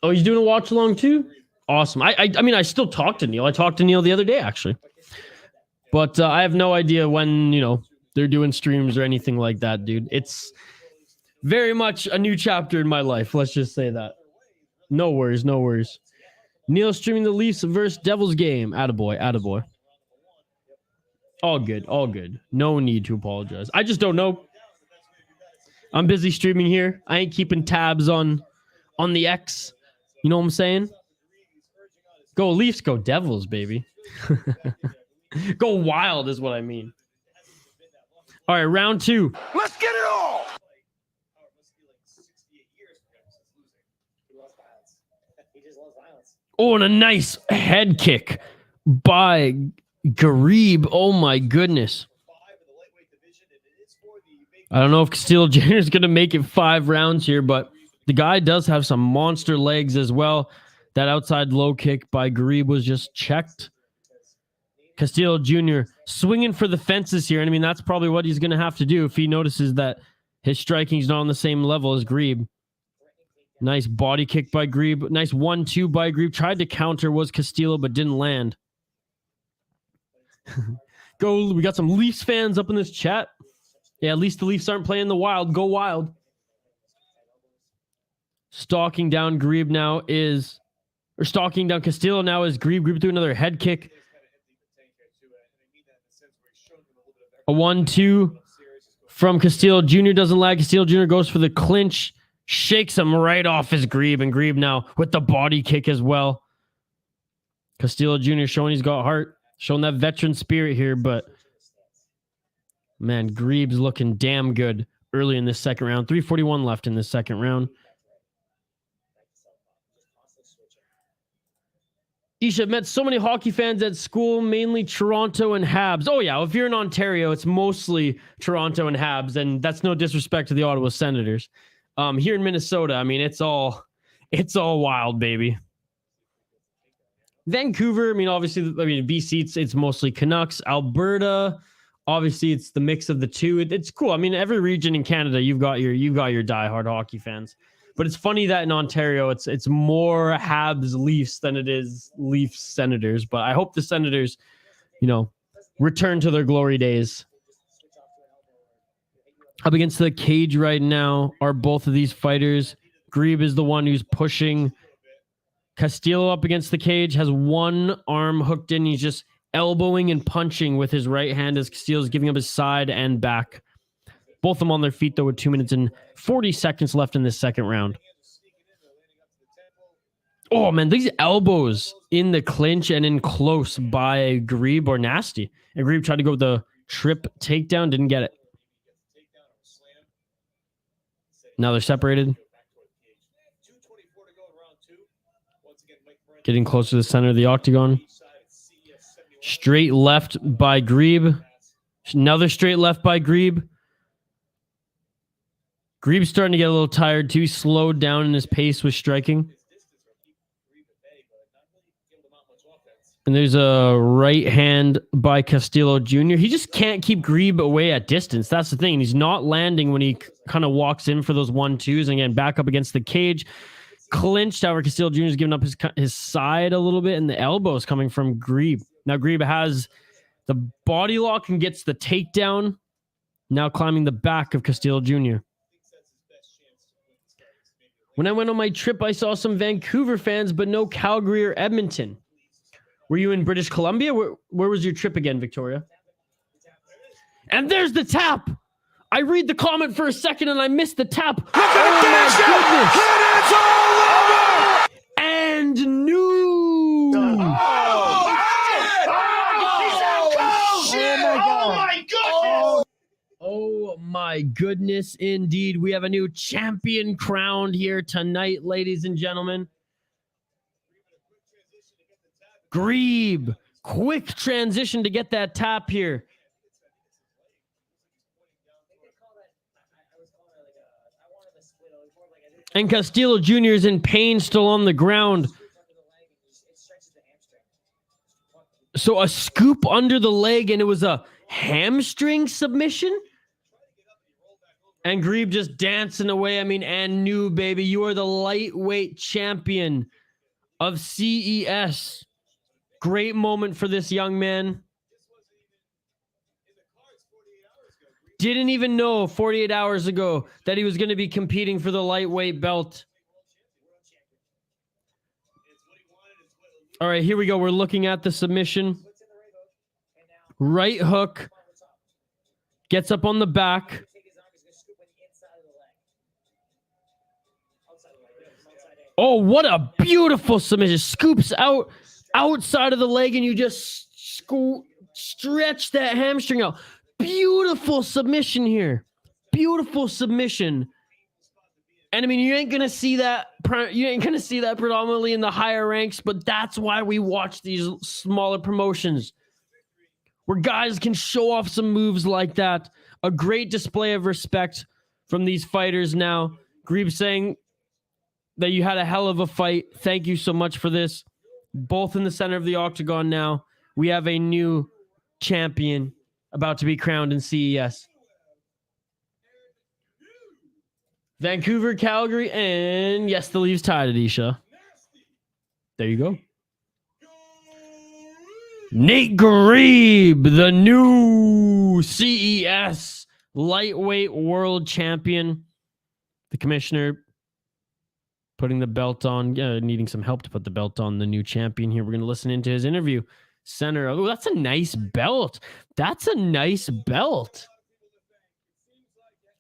Oh, he's doing a watch along too? Awesome. I mean, I still talk to Neil. I talked to Neil the other day, actually. But I have no idea when, you know, they're doing streams or anything like that, dude. It's very much a new chapter in my life. Let's just say that. No worries, no worries. Neil streaming the Leafs versus Devils game. Attaboy, attaboy. All good, all good. No need to apologize. I just don't know. I'm busy streaming here. I ain't keeping tabs on the X. You know what I'm saying? Go Leafs, go Devils, baby. Go wild is what I mean. All right, round 2. Let's get it all! Oh, and a nice head kick by Ghareeb. Oh, my goodness. I don't know if Castillo Jr. is going to make it 5 rounds here, but the guy does have some monster legs as well. That outside low kick by Ghareeb was just checked. Castillo Jr. swinging for the fences here. And I mean, that's probably what he's going to have to do if he notices that his striking is not on the same level as Ghareeb. Nice body kick by Ghareeb. Nice 1-2 by Ghareeb. Tried to counter was Castillo, but didn't land. We got some Leafs fans up in this chat. Yeah, at least the Leafs aren't playing the Wild. Go Wild. Stalking down Ghareeb now is... Or stalking down Castillo now is Ghareeb. Ghareeb do another head kick. A 1-2 from Castillo Jr. doesn't lag. Castillo Jr. goes for the clinch. Shakes him right off his Ghareeb. And Ghareeb now with the body kick as well. Castillo Jr. showing he's got heart. Showing that veteran spirit here. But, man, Ghareeb's looking damn good early in this second round. 3:41 left in this second round. Isha, met so many hockey fans at school, mainly Toronto and Habs. Oh, yeah. If you're in Ontario, it's mostly Toronto and Habs, and that's no disrespect to the Ottawa Senators. Here in Minnesota, I mean, it's all wild, baby. Vancouver, I mean, obviously, BC, it's mostly Canucks. Alberta, obviously, it's the mix of the two. It's cool. I mean, every region in Canada, you've got your diehard hockey fans. But it's funny that in Ontario, it's more Habs Leafs than it is Leafs Senators. But I hope the Senators, you know, return to their glory days. Up against the cage right now are both of these fighters. Ghareeb is the one who's pushing. Castillo up against the cage, has one arm hooked in. He's just elbowing and punching with his right hand as Castillo's giving up his side and back. Both of them on their feet, though, with 2 minutes and 40 seconds left in this second round. Oh, man, these elbows in the clinch and in close by Ghareeb are nasty. And Ghareeb tried to go with the trip takedown, didn't get it. Now they're separated. Getting close to the center of the octagon. Straight left by Ghareeb. Another straight left by Ghareeb. Ghareeb's starting to get a little tired too. He slowed down in his pace with striking. And there's a right hand by Castillo Jr. He just can't keep Ghareeb away at distance. That's the thing. He's not landing when he kind of walks in for those 1-2s. And again, back up against the cage. Clinched. However, Castillo Jr. is giving up his side a little bit. And the elbows coming from Ghareeb. Now Ghareeb has the body lock and gets the takedown. Now climbing the back of Castillo Jr. When I went on my trip, I saw some Vancouver fans, but no Calgary or Edmonton. Were you in British Columbia? Where was your trip again, Victoria? And there's the tap. I read the comment for a second and I missed the tap. Oh my goodness. And new. Oh my God. my goodness, indeed. We have a new champion crowned here tonight, ladies and gentlemen. Ghareeb, quick transition to get that tap here. And Castillo Jr. is in pain still on the ground. So a scoop under the leg, and it was a hamstring submission? And Ghareeb just dancing away. I mean, and new, baby. You are the lightweight champion of CES. Great moment for this young man. Didn't even know 48 hours ago that he was going to be competing for the lightweight belt. All right, here we go. We're looking at the submission. Right hook. Gets up on the back. Oh, what a beautiful submission. Scoops out outside of the leg, and you just stretch that hamstring out. Beautiful submission here. Beautiful submission. And I mean, you ain't gonna see that predominantly in the higher ranks, but that's why we watch these smaller promotions, where guys can show off some moves like that. A great display of respect from these fighters now. Ghareeb saying that you had a hell of a fight. Thank you so much for this. Both in the center of the octagon now. We have a new champion about to be crowned in CES. Vancouver, Calgary, and yes, the leaves tied, Adisha. There you go. Nate Ghareeb, the new CES lightweight world champion. The commissioner putting the belt on, needing some help to put the belt on the new champion here. We're going to listen into his interview. Center. Oh, that's a nice belt. That's a nice belt.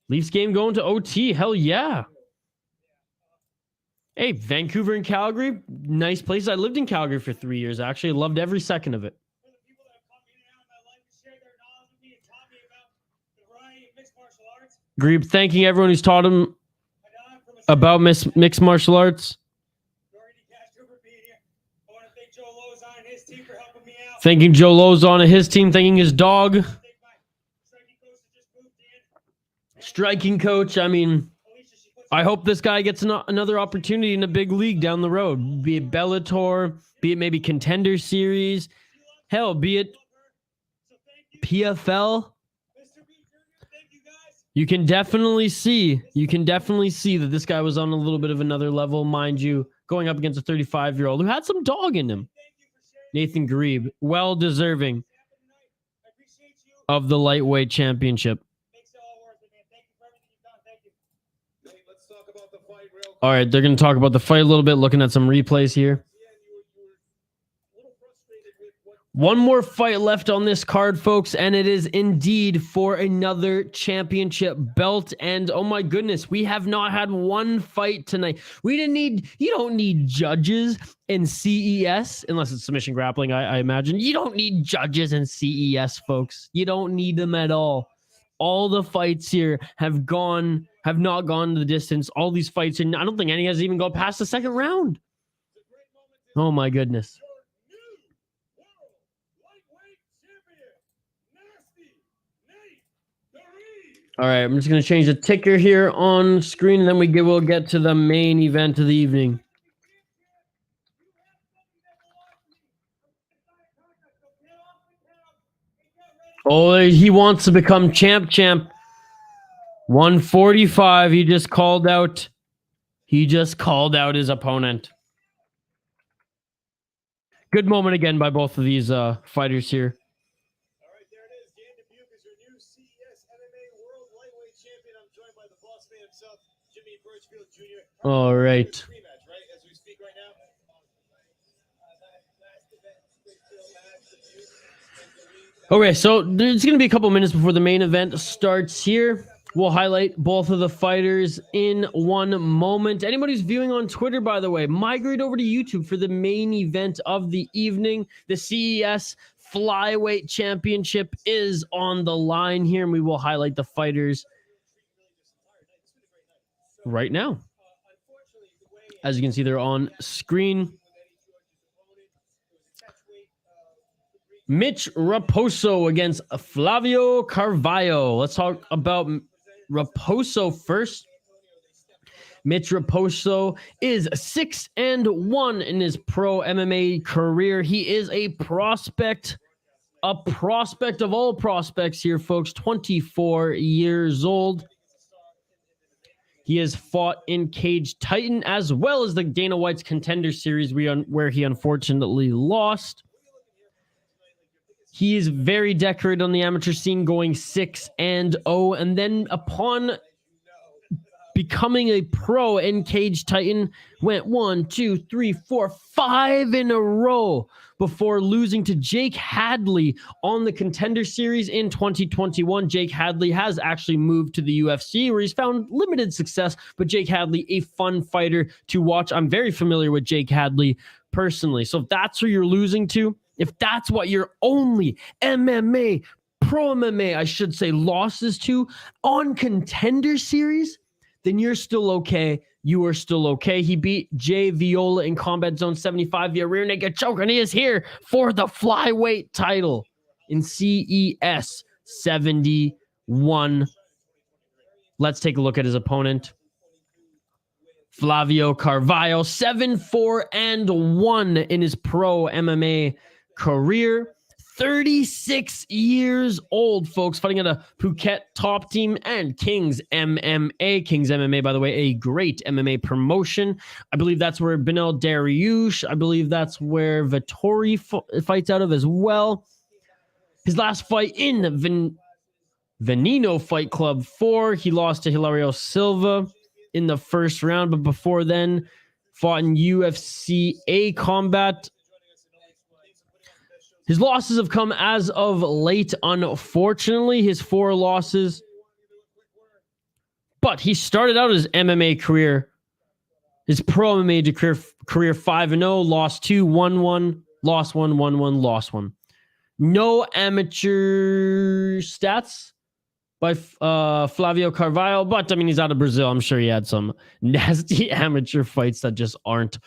Leafs game going to OT. Hell yeah. Hey, Vancouver and Calgary, nice places. I lived in Calgary for 3 years, actually. Loved every second of it. Ghareeb thanking everyone who's taught him about mixed martial arts. Thanking Joe Lozon and his team. Thanking his dog. Striking coach. I mean, I hope this guy gets another opportunity in a big league down the road. Be it Bellator, be it maybe Contender Series. Hell, be it PFL. You can definitely see that this guy was on a little bit of another level, mind you, going up against a 35-year-old who had some dog in him. Nathan Ghareeb, well deserving of the lightweight championship. All right, they're going to talk about the fight a little bit, looking at some replays here. One more fight left on this card, folks, and it is indeed for another championship belt. And oh my goodness, we have not had one fight tonight. You don't need judges in CES, unless it's submission grappling, I imagine. You don't need judges in CES, folks. You don't need them at all. All the fights here have not gone the distance. All these fights, and I don't think any has even gone past the second round. Oh my goodness. All right, I'm just going to change the ticker here on screen, and then we'll get to the main event of the evening. Oh, he wants to become champ. 145, he just called out his opponent. Good moment again by both of these fighters here. All right. Okay, so there's going to be a couple minutes before the main event starts here. We'll highlight both of the fighters in one moment. Anybody who's viewing on Twitter, by the way, migrate over to YouTube for the main event of the evening. The CES Flyweight Championship is on the line here, and we will highlight the fighters right now. As you can see, they're on screen. Mitch Raposo against Flávio Carvalho. Let's talk about Raposo first. Mitch Raposo is 6-1 in his pro MMA career. He is a prospect of all prospects here, folks. 24 years old. He has fought in Cage Titan as well as the Dana White's Contender Series, where he unfortunately lost. He is very decorated on the amateur scene, going 6-0, and then upon becoming a pro in Cage Titan, went 1, 2, 3, 4, 5 in a row before losing to Jake Hadley on the Contender Series in 2021. Jake Hadley has actually moved to the UFC, where he's found limited success, but Jake Hadley, a fun fighter to watch. I'm very familiar with Jake Hadley personally. So if that's who you're losing to, if that's what your only MMA, pro MMA, I should say, losses to on Contender Series, then you're still okay. You are still okay. He beat Jay Viola in Combat Zone 75 via rear naked choke, and he is here for the flyweight title in CES 71. Let's take a look at his opponent. Flávio Carvalho, 7-4-1 in his pro MMA career. 36 years old, folks, fighting at a Phuket top team and Kings MMA. Kings MMA, by the way, a great MMA promotion. I believe that's where Benel Dariush, I believe that's where Vettori fights out of as well. His last fight in Veneno Fight Club 4, he lost to Hilario Silva in the first round, but before then, fought in UFC A Combat. His losses have come as of late, unfortunately. His 4 losses. But he started out his MMA career, his pro MMA career 5-0, lost 2, won 1, lost 1, won 1, lost 1. No amateur stats by Flávio Carvalho, but I mean, he's out of Brazil. I'm sure he had some nasty amateur fights that just aren't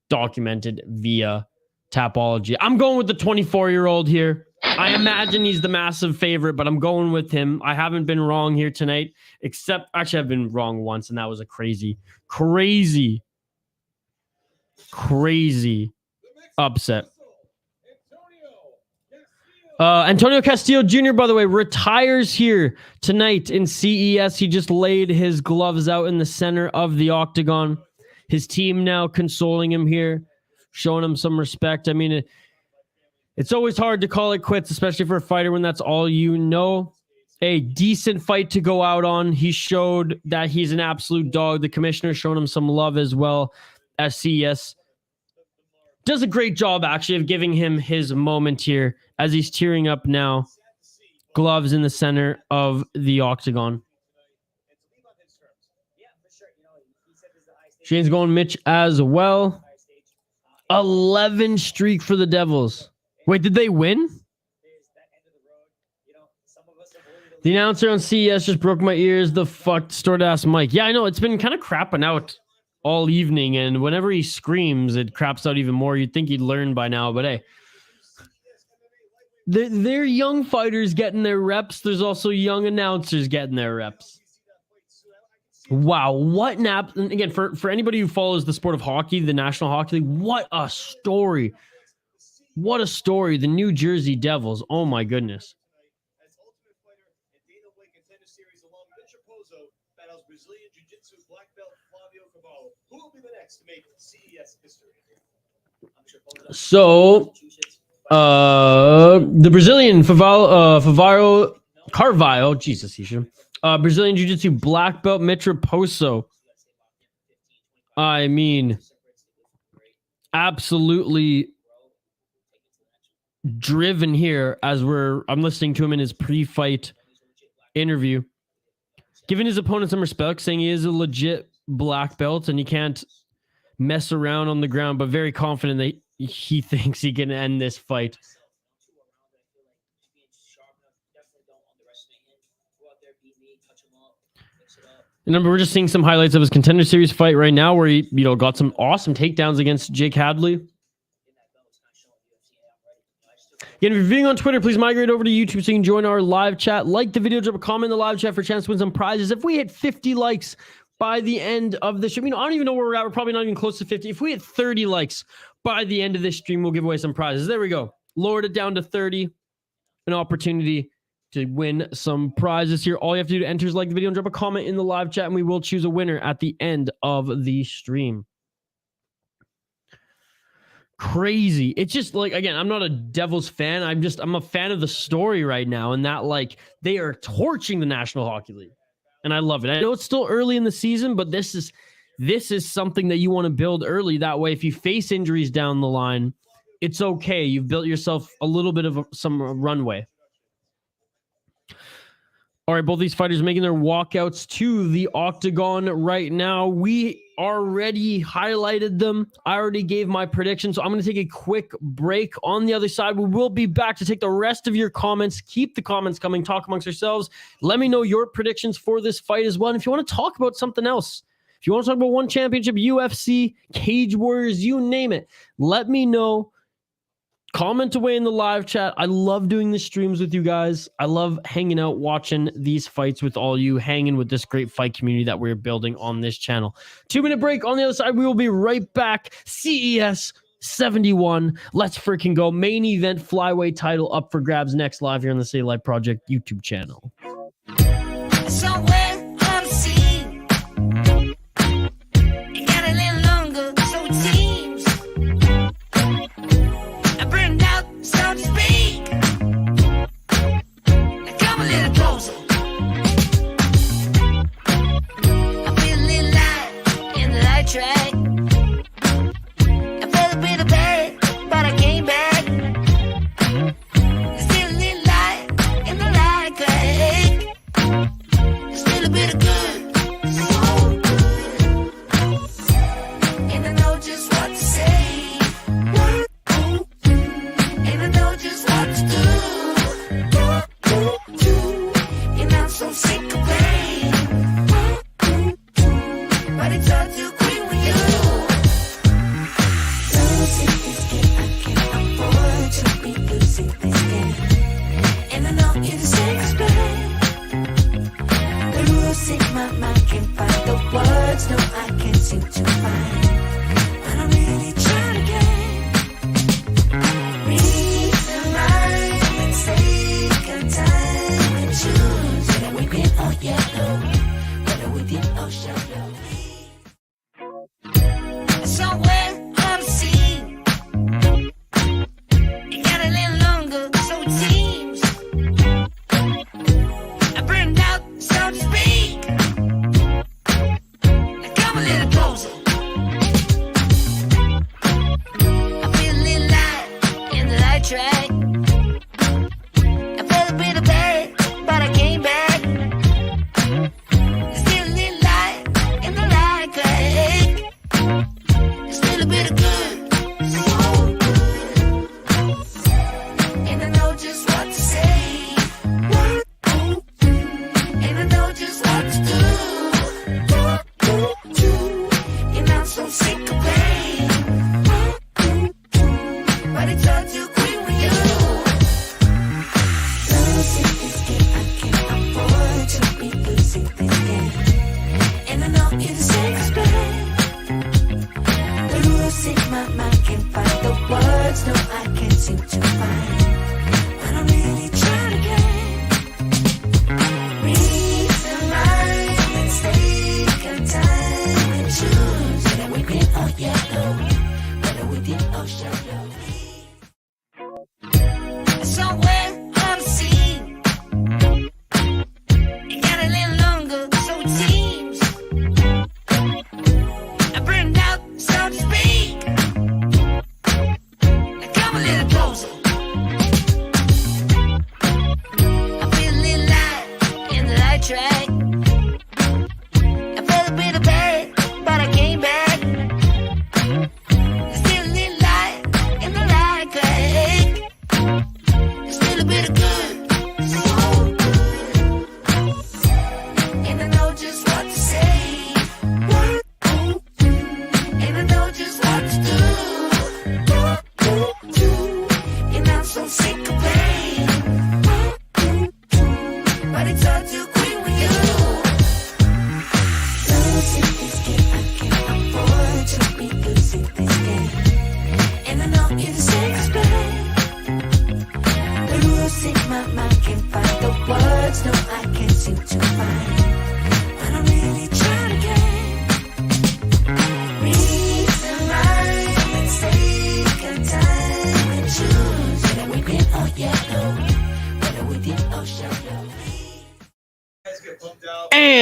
documented via Tapology. I'm going with the 24-year-old here. I imagine he's the massive favorite, but I'm going with him. I haven't been wrong here tonight, except actually I've been wrong once, and that was a crazy upset. Antonio Castillo Jr., by the way, retires here tonight in CES. He just laid his gloves out in the center of the octagon. His team now consoling him here, showing him some respect. I mean, it's always hard to call it quits, especially for a fighter when that's all you know. A decent fight to go out on. He showed that he's an absolute dog. The commissioner showing him some love as well as CES. Does a great job, actually, of giving him his moment here as he's tearing up now. Gloves in the center of the octagon. Shane's going Mitch as well. 11 streak for the Devils. Wait, did they win? The announcer on CES just broke my ears. The fuck stored ass mic. Yeah, I know. It's been kind of crapping out all evening, and whenever he screams, it craps out even more. You'd think he'd learn by now, but hey. They're young fighters getting their reps. There's also young announcers getting their reps. Wow, what nap. And again, for anybody who follows the sport of hockey, the National Hockey League, what a story. What a story. The New Jersey Devils. Oh my goodness. So, the Brazilian Favaro Carvalho, Jesus, he should. Brazilian Jiu-Jitsu black belt Mitch Raposo. I mean, absolutely driven here as I'm listening to him in his pre-fight interview, giving his opponent some respect, saying he is a legit black belt and he can't mess around on the ground, but very confident that he thinks he can end this fight. Remember, we're just seeing some highlights of his Contender Series fight right now where he, got some awesome takedowns against Jake Hadley. Again, if you're viewing on Twitter, please migrate over to YouTube so you can join our live chat. Like the video, drop a comment in the live chat for a chance to win some prizes. If we hit 50 likes by the end of the stream, I don't even know where we're at. We're probably not even close to 50. If we hit 30 likes by the end of this stream, we'll give away some prizes. There we go. Lowered it down to 30. An opportunity to win some prizes here. All you have to do to enter is like the video and drop a comment in the live chat, and we will choose a winner at the end of the stream. Crazy. It's just like, again, I'm not a Devils fan. I'm a fan of the story right now, and that like they are torching the National Hockey League, and I love it. I know it's still early in the season, but this is something that you want to build early. That way, if you face injuries down the line, it's okay. You've built yourself a little bit of some runway. All right, both these fighters making their walkouts to the octagon right now. We already highlighted them. I already gave my prediction, so I'm going to take a quick break. On the other side, we will be back to take the rest of your comments. Keep the comments coming. Talk amongst yourselves. Let me know your predictions for this fight as well. And if you want to talk about something else, if you want to talk about one championship, UFC, Cage Warriors, you name it, let me know. Comment away in the live chat. I love doing the streams with you guys. I love hanging out, watching these fights with all you, hanging with this great fight community that we're building on this channel. 2-minute break. On the other side, we will be right back. CES 71. Let's freaking go. Main event flyweight title up for grabs next, live here on the City Life Project YouTube channel. Somewhere unseen. It got a little longer, so it seems. I burned out, so to speak. Now come a little closer. I feel a little light in the light track. I felt a bit of bad, but I came back. There's still a little light in the light track. There's still a bit of good, so good. And I know just what to say. And I know just what to do. And I'm so sick of pain. But it's all too quick with you. Losing this game, I can't afford to be losing this game. And I know you're the same as me. Losing my mind, can't find the words, no, I can't seem to find. But I'm really trying again. Read the mind and take your time and choose whether we've been on yellow, whether we've been on shallow. Somewhere unseen. It got a little longer, so it seems. I burned out, so to speak. Now come a little closer.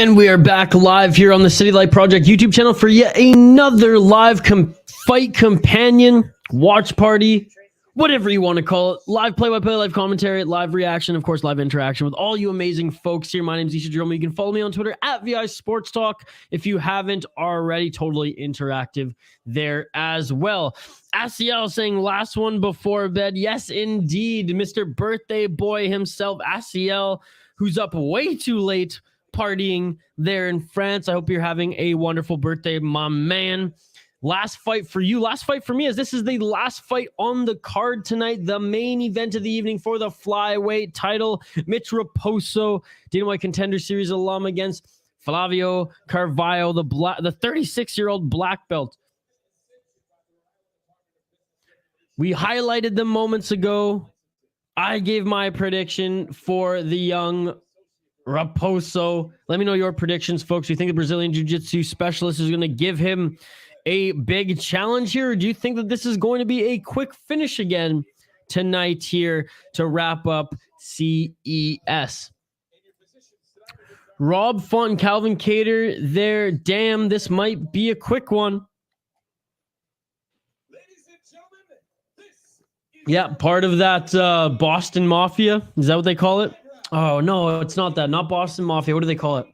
And we are back live here on the City Light Project YouTube channel for yet another live fight companion, watch party, whatever you want to call it. Live play-by-play, live commentary, live reaction, of course, live interaction with all you amazing folks here. My name is Jerell. You can follow me on Twitter at VI Sports Talk if you haven't already. Totally interactive there as well. Asiel saying last one before bed. Yes, indeed. Mr. Birthday Boy himself, Asiel, who's up way too late partying there in France. I hope you're having a wonderful birthday, my man. Last fight for you, last fight for me, as this is the last fight on the card tonight, the main event of the evening for the Flyweight title. Mitch Raposo, Dillehay Contender Series alum against Flávio Carvalho, the 36-year-old black belt. We highlighted them moments ago. I gave my prediction for the young Raposo. Let me know your predictions, folks. Do you think the Brazilian Jiu-Jitsu specialist is going to give him a big challenge here? Or do you think that this is going to be a quick finish again tonight here to wrap up CES? Rob Font and Calvin Cater there. Damn, this might be a quick one. Yeah, part of that Boston Mafia. Is that what they call it? Oh, no, it's not that. Not Boston Mafia. What do they call it?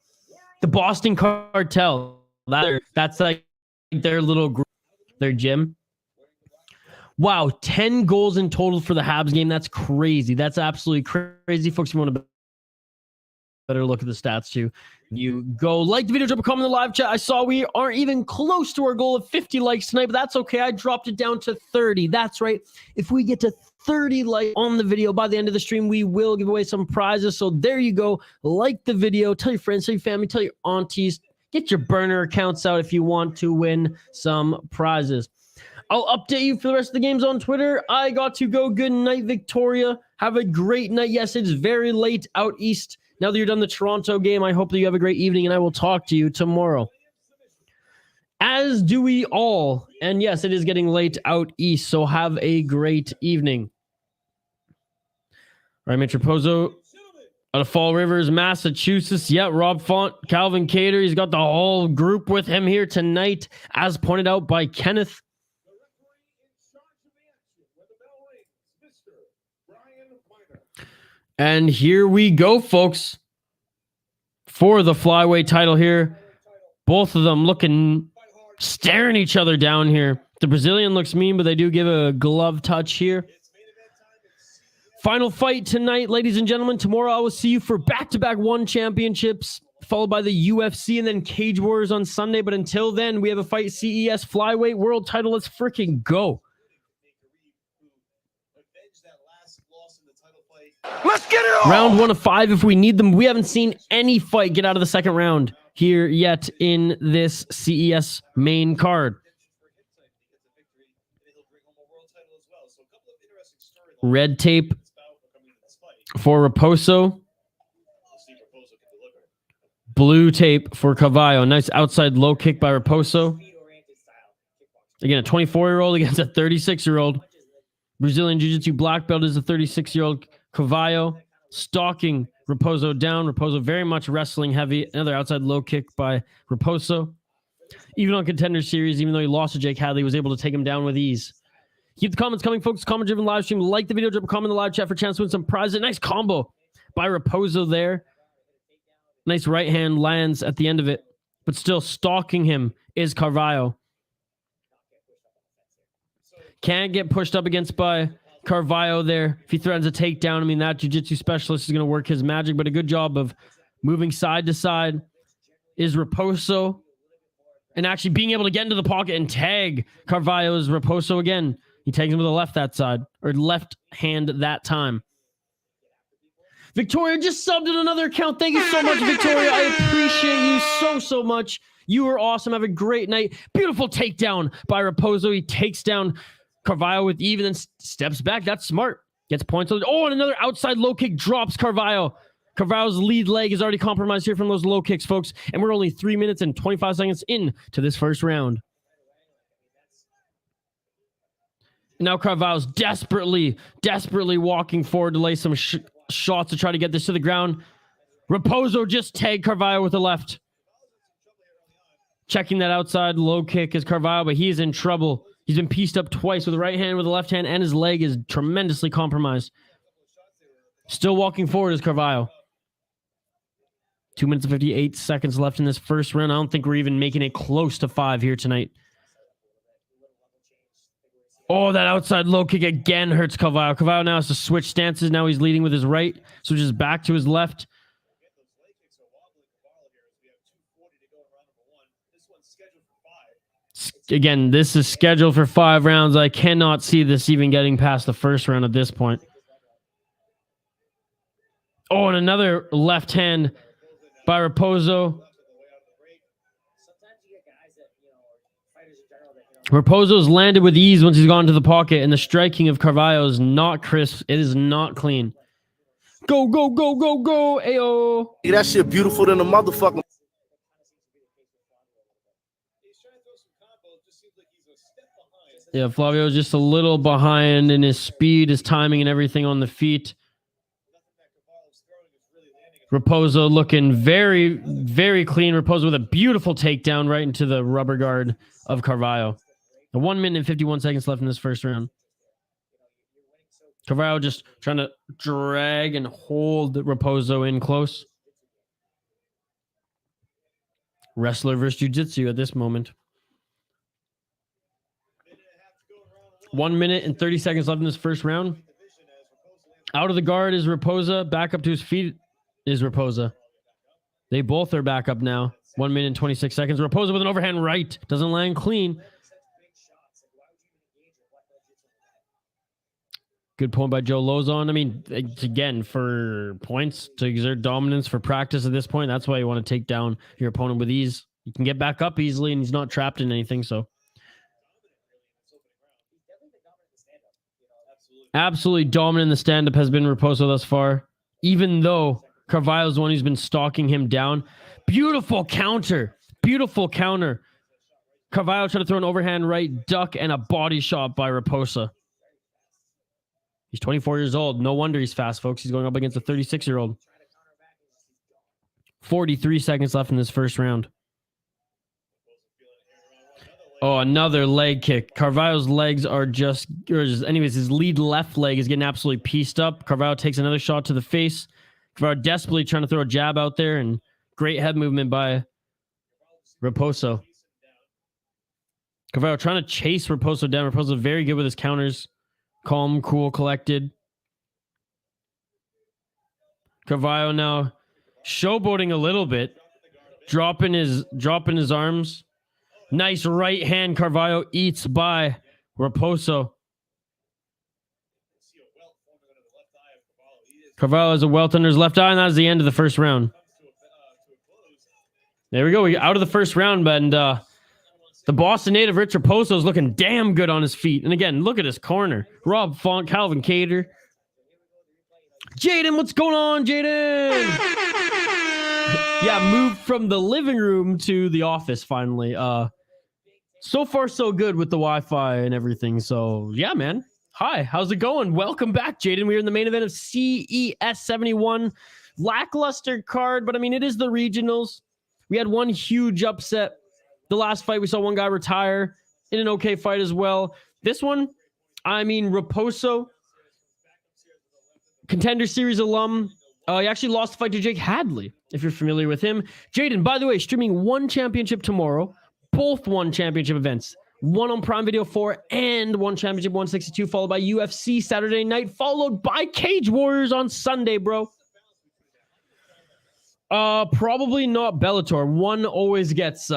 The Boston Cartel. That's like their little group, their gym. Wow, 10 goals in total for the Habs game. That's crazy. That's absolutely crazy. Folks, you want to better look at the stats too. You go like the video, drop a comment in the live chat. I saw we aren't even close to our goal of 50 likes tonight, but that's okay. I dropped it down to 30. That's right. If we get to 30 likes on the video by the end of the stream, we will give away some prizes. So there you go. Like the video, tell your friends, tell your family, tell your aunties. Get your burner accounts out if you want to win some prizes. I'll update you for the rest of the games on Twitter. I got to go. Good night, Victoria. Have a great night. Yes, it's very late out east. Now that you're done the Toronto game, I hope that you have a great evening, and I will talk to you tomorrow. As do we all. And yes, it is getting late out east, so have a great evening. All right, Mitch Raposo out of Fall Rivers, Massachusetts. Yeah, Rob Font, Calvin Cater. He's got the whole group with him here tonight, as pointed out by Kenneth. And here we go, folks, for the Flyweight title here. Both of them staring each other down here. The Brazilian looks mean, but they do give a glove touch here. Final fight tonight, ladies and gentlemen. Tomorrow I will see you for back-to-back one championships, followed by the UFC and then Cage Warriors on Sunday. But until then, we have a fight, CES Flyweight World title. Let's freaking go. Let's get it on! Round 1 of 5 if we need them. We haven't seen any fight get out of the second round here yet in this CES main card. Red tape for Raposo. Blue tape for Cavallo. Nice outside low kick by Raposo. Again, a 24-year-old against a 36-year-old. Brazilian Jiu-Jitsu black belt is a 36-year-old Cavallo. Stalking Raposo down. Raposo very much wrestling heavy. Another outside low kick by Raposo. Even on Contender Series, even though he lost to Jake Hadley, was able to take him down with ease. Keep the comments coming, folks. Comment-driven live stream. Like the video, drop a comment in the live chat for a chance to win some prizes. Nice combo by Raposo there. Nice right hand lands at the end of it. But still stalking him is Carvalho. Can't get pushed up against by Carvalho there. If he threatens a takedown, I mean, that jiu-jitsu specialist is going to work his magic, but a good job of moving side to side is Raposo. And actually being able to get into the pocket and tag Carvalho's Raposo again. He tags him with the left that side, or left hand that time. Victoria just subbed in another account. Thank you so much, Victoria. I appreciate you so much. You are awesome. Have a great night. Beautiful takedown by Raposo. He takes down Carvalho with even and steps back. That's smart. Gets points. Oh, and another outside low kick drops Carvalho. Carvalho's lead leg is already compromised here from those low kicks, folks. And we're only 3 minutes and 25 seconds into this first round. Now Carvalho's desperately walking forward to lay some shots to try to get this to the ground. Raposo just tagged Carvalho with the left. Checking that outside low kick is Carvalho, but he is in trouble. He's been pieced up twice with the right hand, with the left hand, and his leg is tremendously compromised. Still walking forward is Carvalho. 2 minutes and 58 seconds left in this first round. I don't think we're even making it close to 5 here tonight. Oh, that outside low kick again hurts Carvalho. Carvalho now has to switch stances. Now he's leading with his right. Switches back to his left. Again, this is scheduled for 5 rounds. I cannot see this even getting past the first round at this point. Oh, and another left hand by Raposo. Raposo's landed with ease once he's gone to the pocket, and the striking of Carvalho is not crisp. It is not clean. Go, go, go, go, go, ayo. That shit beautiful than a motherfucker. Yeah, Flavio is just a little behind in his speed, his timing, and everything on the feet. Raposo looking very, very clean. Raposo with a beautiful takedown right into the rubber guard of Carvalho. 1 minute and 51 seconds left in this first round. Carvalho just trying to drag and hold Raposo in close. Wrestler versus jiu-jitsu at this moment. 1 minute and 30 seconds left in this first round. Out of the guard is Raposo. Back up to his feet is Raposo. They both are back up now. 1 minute and 26 seconds. Raposo with an overhand right. Doesn't land clean. Good point by Joe Lozon. I mean, again, for points, to exert dominance, for practice at this point, that's why you want to take down your opponent with ease. You can get back up easily, and he's not trapped in anything, so. Absolutely dominant in the stand-up has been Raposo thus far, even though Carvalho's the one who's been stalking him down. Beautiful counter. Beautiful counter. Carvalho trying to throw an overhand right duck and a body shot by Raposo. He's 24 years old. No wonder he's fast, folks. He's going up against a 36-year-old. 43 seconds left in this first round. Oh, another leg kick. Carvalho's legs are just, anyways, his lead left leg is getting absolutely pieced up. Carvalho takes another shot to the face. Carvalho desperately trying to throw a jab out there, and great head movement by Raposo. Carvalho trying to chase Raposo down. Raposo very good with his counters. Calm, cool, collected. Carvalho now showboating a little bit. Dropping his arms. Nice right hand Carvalho eats by Raposo. Carvalho has a welt under his left eye, and that is the end of the first round. There we go. We're out of the first round, and the Boston native Rich Raposo is looking damn good on his feet. And again, look at his corner. Rob Font, Calvin Cater. Jaden, what's going on, Jaden? Yeah, moved from the living room to the office finally. So far, so good with the Wi-Fi and everything. So, yeah, man. Hi, how's it going? Welcome back, Jaden. We're in the main event of CES 71. Lackluster card, but I mean, it is the regionals. We had one huge upset. The last fight, we saw one guy retire in an okay fight as well. This one, I mean, Raposo, Contender Series alum. He actually lost the fight to Jake Hadley, if you're familiar with him. Jaden, by the way, streaming one championship tomorrow. Both one championship events. One on Prime Video 4 and one championship 162, followed by UFC Saturday night, followed by Cage Warriors on Sunday, bro. Probably not Bellator. One always gets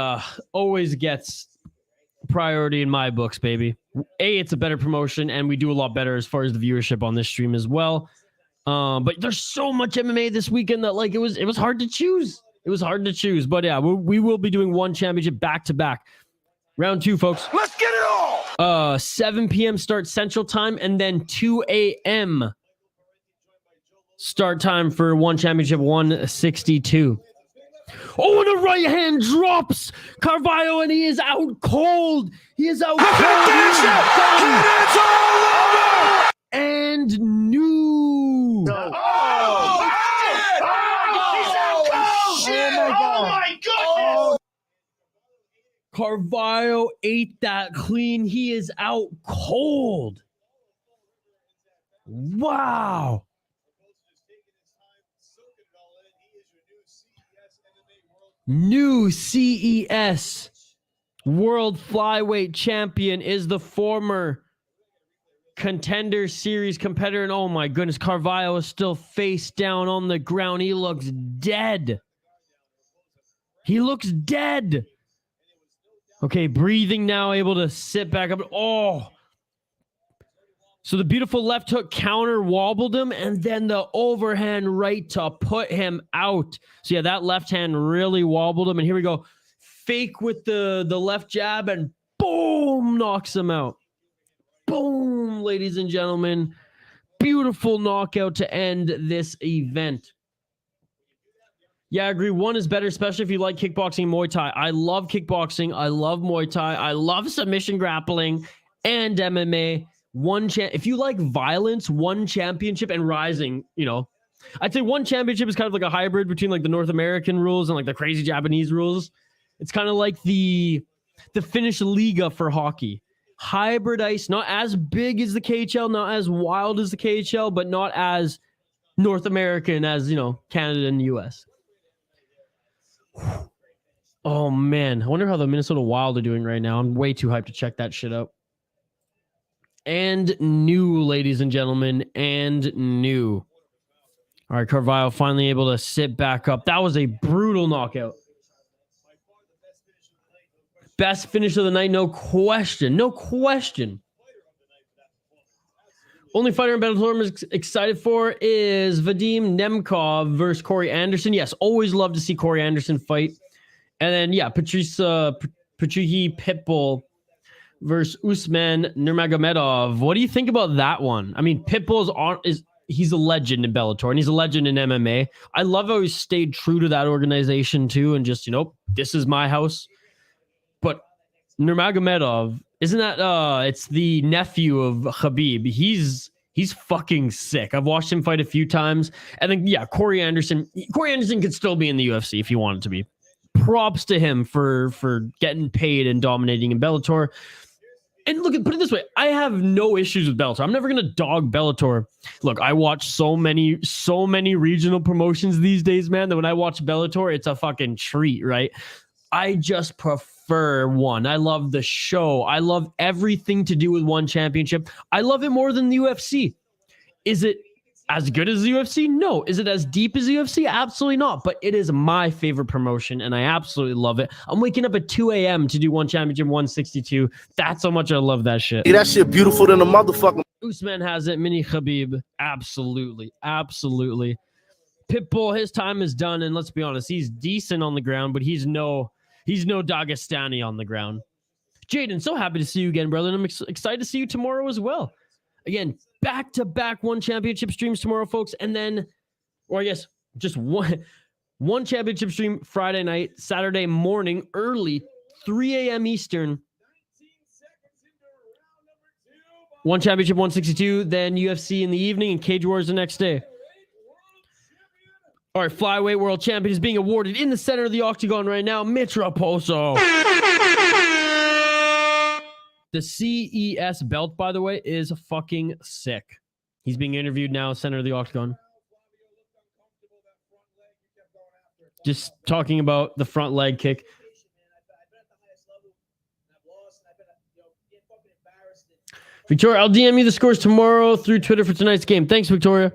priority in my books, baby. It's a better promotion, and we do a lot better as far as the viewership on this stream as well. But there's so much MMA this weekend that like it was hard to choose. It was hard to choose, but yeah, we will be doing one championship back to back. Round 2, folks. Let's get it all! 7 p.m. start Central Time, and then 2 a.m. start time for one championship 162. Oh, and a right hand drops Carvalho, and he is out cold. He is out cold. And new. Oh, Carvalho ate that clean. He is out cold. Wow. New CES World Flyweight Champion is the former Contender Series competitor. And oh my goodness, Carvalho is still face down on the ground. He looks dead. He looks dead. Okay, breathing now, able to sit back up. Oh. So the beautiful left hook counter wobbled him, and then the overhand right to put him out. So yeah, that left hand really wobbled him. And here we go. Fake with the left jab, and boom, knocks him out. Boom, ladies and gentlemen. Beautiful knockout to end this event. Yeah, I agree. One is better, especially if you like kickboxing and Muay Thai. I love kickboxing. I love Muay Thai. I love submission grappling and MMA. If you like violence, one championship and rising, you know, I'd say one championship is kind of like a hybrid between like the North American rules and like the crazy Japanese rules. It's kind of like the Finnish Liga for hockey. Hybridized, not as big as the KHL, not as wild as the KHL, but not as North American as, you know, Canada and the US. Oh man, I wonder how the Minnesota Wild are doing right now. I'm way too hyped to check that shit out. And new, ladies and gentlemen, and new. All right, Carvalho finally able to sit back up. That was a brutal knockout. Best finish of the night, no question. No question. Only fighter in Bellator I'm excited for is Vadim Nemkov versus Corey Anderson. Yes, always love to see Corey Anderson fight. And then, yeah, Patrihi Pitbull versus Usman Nurmagomedov. What do you think about that one? I mean, he's a legend in Bellator, and he's a legend in MMA. I love how he stayed true to that organization too, and just, you know, this is my house. But Nurmagomedov, isn't that it's the nephew of Khabib? He's fucking sick. I've watched him fight a few times. And then, yeah, Corey Anderson could still be in the UFC if he wanted to be. Props to him for getting paid and dominating in Bellator. And look, put it this way, I have no issues with Bellator. I'm never gonna dog Bellator. Look, I watch so many regional promotions these days, man, that when I watch Bellator, it's a fucking treat, right? I just prefer one. I love the show. I love everything to do with one championship. I love it more than the UFC. Is it as good as the UFC? No. Is it as deep as the UFC? Absolutely not. But it is my favorite promotion, and I absolutely love it. I'm waking up at 2 a.m. to do one championship, 162. That's how much I love that shit. Yeah, that shit beautiful than a motherfucker. Usman has it. Mini Khabib. Absolutely. Absolutely. Pitbull, his time is done, and let's be honest, he's decent on the ground, but he's no Dagestani on the ground. Jaden, so happy to see you again, brother, and I'm excited to see you tomorrow as well. Again, back-to-back one championship streams tomorrow, folks, and then, or I guess just one championship stream Friday night, Saturday morning, early, 3 a.m. Eastern. One championship, 162, then UFC in the evening, and Cage Wars the next day. All right, Flyweight World Champion is being awarded in the center of the octagon right now, Mitch Raposo. The CES belt, by the way, is fucking sick. He's being interviewed now, center of the octagon. Just talking about the front leg kick. Victoria, I'll DM you the scores tomorrow through Twitter for tonight's game. Thanks, Victoria.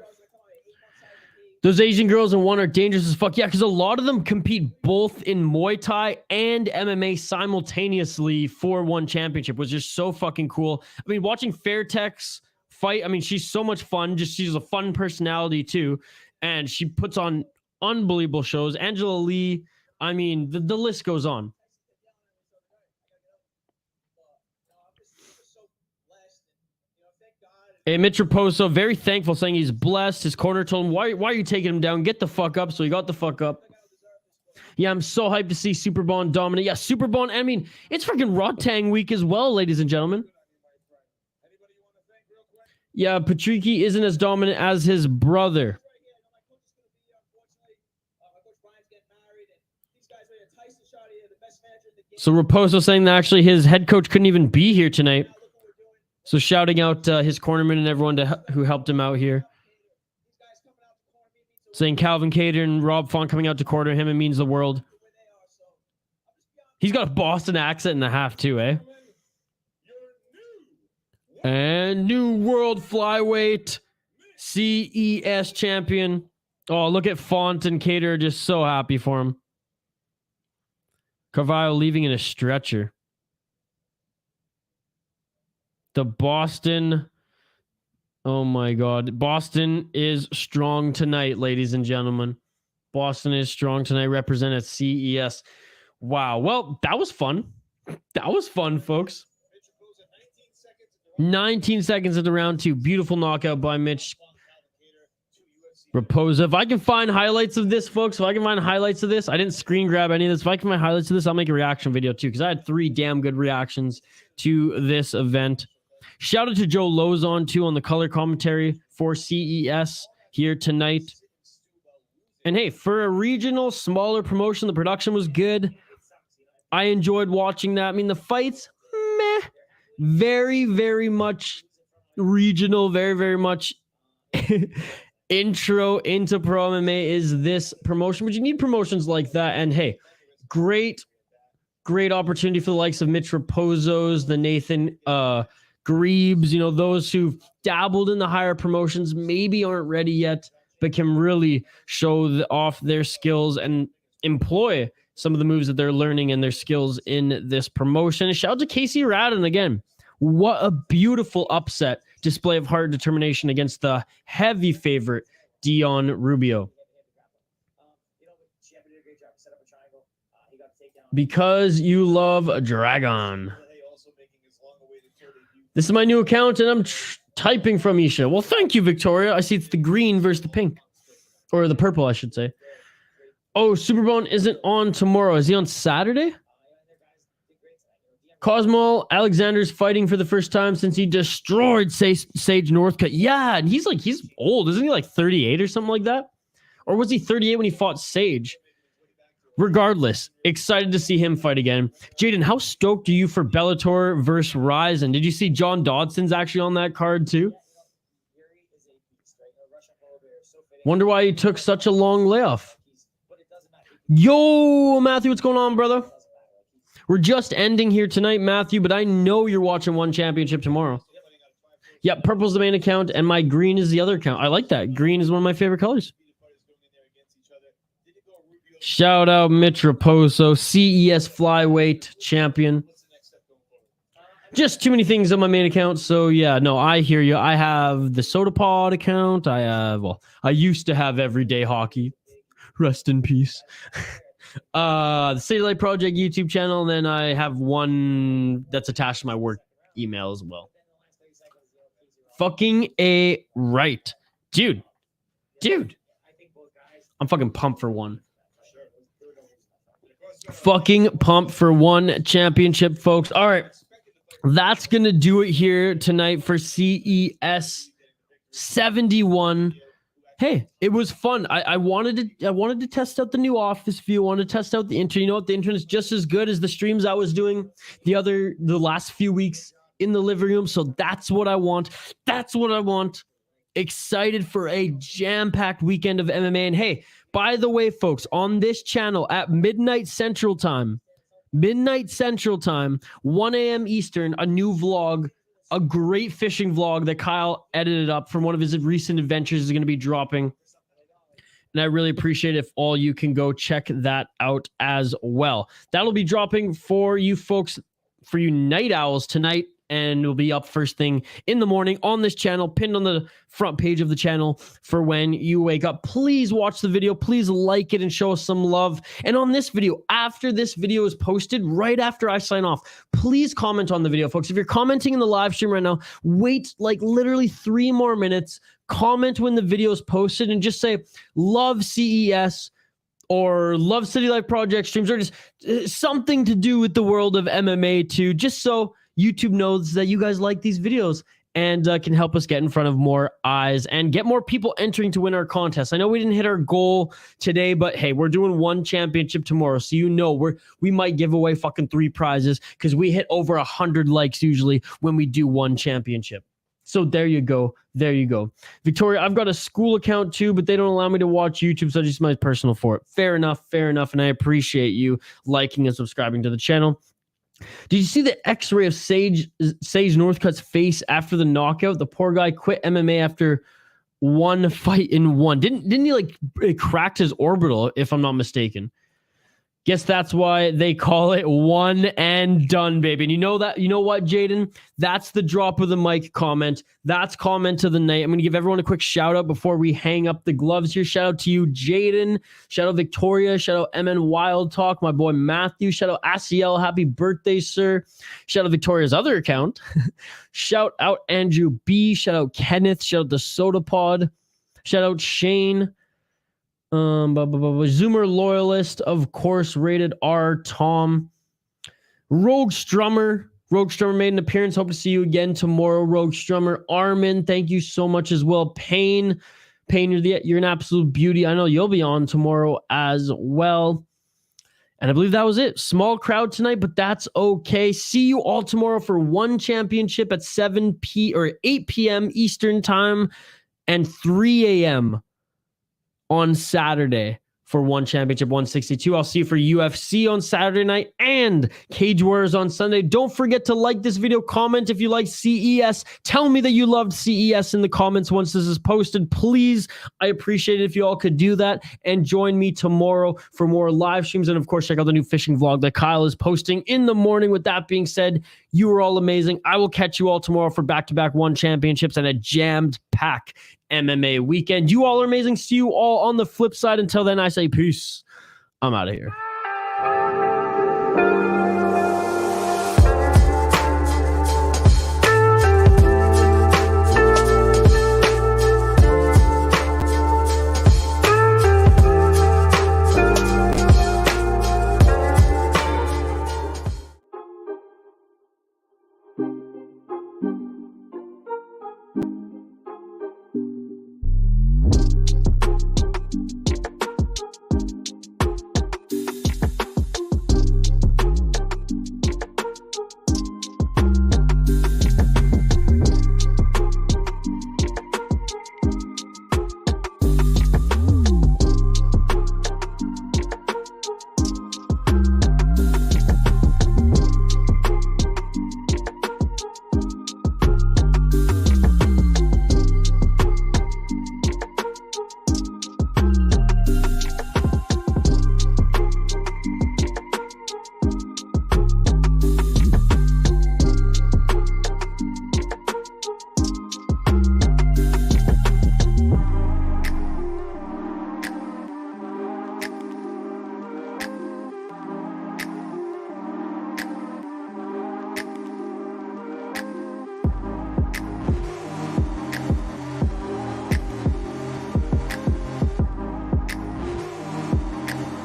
Those Asian girls in one are dangerous as fuck. Yeah, because a lot of them compete both in Muay Thai and MMA simultaneously for one championship, which is so fucking cool. I mean, watching Fairtex fight, I mean, she's so much fun. She's a fun personality too. And she puts on unbelievable shows. Angela Lee, I mean, the list goes on. Hey, Mitch Raposo, very thankful, saying he's blessed. His corner told him, why are you taking him down? Get the fuck up. So he got the fuck up. Yeah, I'm so hyped to see Super Bond dominate. Yeah, Super Bond, I mean, it's freaking Rotang week as well, ladies and gentlemen. Yeah, Patricky isn't as dominant as his brother. So Raposo saying that actually his head coach couldn't even be here tonight. So shouting out his cornerman and everyone who helped him out here. Saying Calvin Cater and Rob Font coming out to quarter him, it means the world. He's got a Boston accent and a half too, eh? And new world flyweight CES champion. Oh, look at Font and Cater, just so happy for him. Carvalho leaving in a stretcher. The Boston. Oh my God. Boston is strong tonight, ladies and gentlemen. Boston is strong tonight, represented at CES. Wow. Well, that was fun. That was fun, folks. 19 seconds into round 2. Beautiful knockout by Mitch. Raposo. If I can find highlights of this, folks, if I can find highlights of this, I didn't screen grab any of this. If I can find highlights of this, I'll make a reaction video too, because I had 3 damn good reactions to this event. Shout out to Joe Lozon too on the color commentary for CES here tonight. And hey, for a regional, smaller promotion, the production was good. I enjoyed watching that. I mean, the fights, meh. Very, very much regional, very, very much intro into pro MMA is this promotion, but you need promotions like that. And hey, great opportunity for the likes of Mitch Raposos, the Nathan Ghareebs, you know, those who've dabbled in the higher promotions, maybe aren't ready yet, but can really show off their skills and employ some of the moves that they're learning and their skills in this promotion. And shout out to Kaecy Raddon again. What a beautiful upset display of heart and determination against the heavy favorite Dion Rubio. Because you love a dragon. This is my new account and I'm typing from Isha. Well, thank you, Victoria. I see it's the green versus the pink. Or the purple, I should say. Oh, Superbone isn't on tomorrow. Is he on Saturday? Cosmo Alexander's fighting for the first time since he destroyed Sage Northcutt. Yeah, and he's old. Isn't he like 38 or something like that? Or was he 38 when he fought Sage? Regardless, excited to see him fight again. Jaden, how stoked are you for Bellator versus Rise? And did you see John Dodson's actually on that card too? Wonder why he took such a long layoff. Yo, Matthew, what's going on, brother? We're just ending here tonight, Matthew, but I know you're watching One Championship tomorrow. Yep, purple's the main account, and my green is the other account. I like that. Green is one of my favorite colors. Shout out Mitch Raposo, CES Flyweight champion. Just too many things on my main account, so yeah, no, I hear you. I have the Soda Pod account. I used to have Everyday Hockey. Rest in peace. The City Light Project YouTube channel, and then I have one that's attached to my work email as well. Fucking A right. Dude. I'm fucking pumped for one. Fucking pumped for one championship, folks. All right. That's going to do it here tonight for CES 71. Hey, it was fun. I wanted to test out the new office view. I wanted to test out the intro. You know what? The intro is just as good as the streams I was doing the last few weeks in the living room. So that's what I want. Excited for a jam-packed weekend of MMA. And hey, by the way, folks, on this channel at midnight Central Time, 1 a.m. Eastern, a new vlog. A great fishing vlog that Kyle edited up from one of his recent adventures is going to be dropping. And I really appreciate if all you can go check that out as well. That'll be dropping for you folks, for you night owls tonight. And it'll be up first thing in the morning on this channel, pinned on the front page of the channel for when you wake up. Please watch the video. Please like it and show us some love. And on this video, after this video is posted, right after I sign off, please comment on the video, folks. If you're commenting in the live stream right now, wait like literally 3 more minutes. Comment when the video is posted and just say, love CES or love City Life Project streams, or just something to do with the world of MMA too, just so YouTube knows that you guys like these videos. and can help us get in front of more eyes and get more people entering to win our contest. I know we didn't hit our goal today, but hey, we're doing one championship tomorrow, so you know we might give away fucking 3 prizes because we hit over 100 likes usually when we do one championship. So there you go. There you go. Victoria, I've got a school account too, but they don't allow me to watch YouTube, so I just my personal for it. Fair enough, and I appreciate you liking and subscribing to the channel. Did you see the x-ray of Sage Northcutt's face after the knockout? The poor guy quit MMA after one fight in one. Didn't he like it cracked his orbital, if I'm not mistaken? Guess that's why they call it one and done, baby. And you know what, Jaden? That's the drop of the mic comment. That's comment of the night. I'm going to give everyone a quick shout out before we hang up the gloves here. Shout out to you, Jaden. Shout out Victoria. Shout out MN Wild Talk. My boy Matthew. Shout out Asiel. Happy birthday, sir. Shout out Victoria's other account. Shout out Andrew B. Shout out Kenneth. Shout out the Soda Pod. Shout out Shane. Zoomer Loyalist, of course, rated R. Tom. Rogue Strummer made an appearance. Hope to see you again tomorrow, Rogue Strummer. Armin, thank you so much as well. Payne, you're an absolute beauty. I know you'll be on tomorrow as well. And I believe that was it. Small crowd tonight, but that's okay. See you all tomorrow for one championship at 8 p.m. Eastern time and 3 a.m. on Saturday for one championship 162. I'll see you for UFC on Saturday night and Cage Warriors on Sunday. Don't forget to like this video, comment if you like CES. Tell me that you loved CES in the comments once this is posted. Please, I appreciate it if you all could do that. And join me tomorrow for more live streams. And of course, check out the new fishing vlog that Kyle is posting in the morning. With that being said, you are all amazing. I will catch you all tomorrow for back-to-back one championships and a jammed pack MMA weekend. You all are amazing. See you all on the flip side. Until then, I say peace. I'm out of here.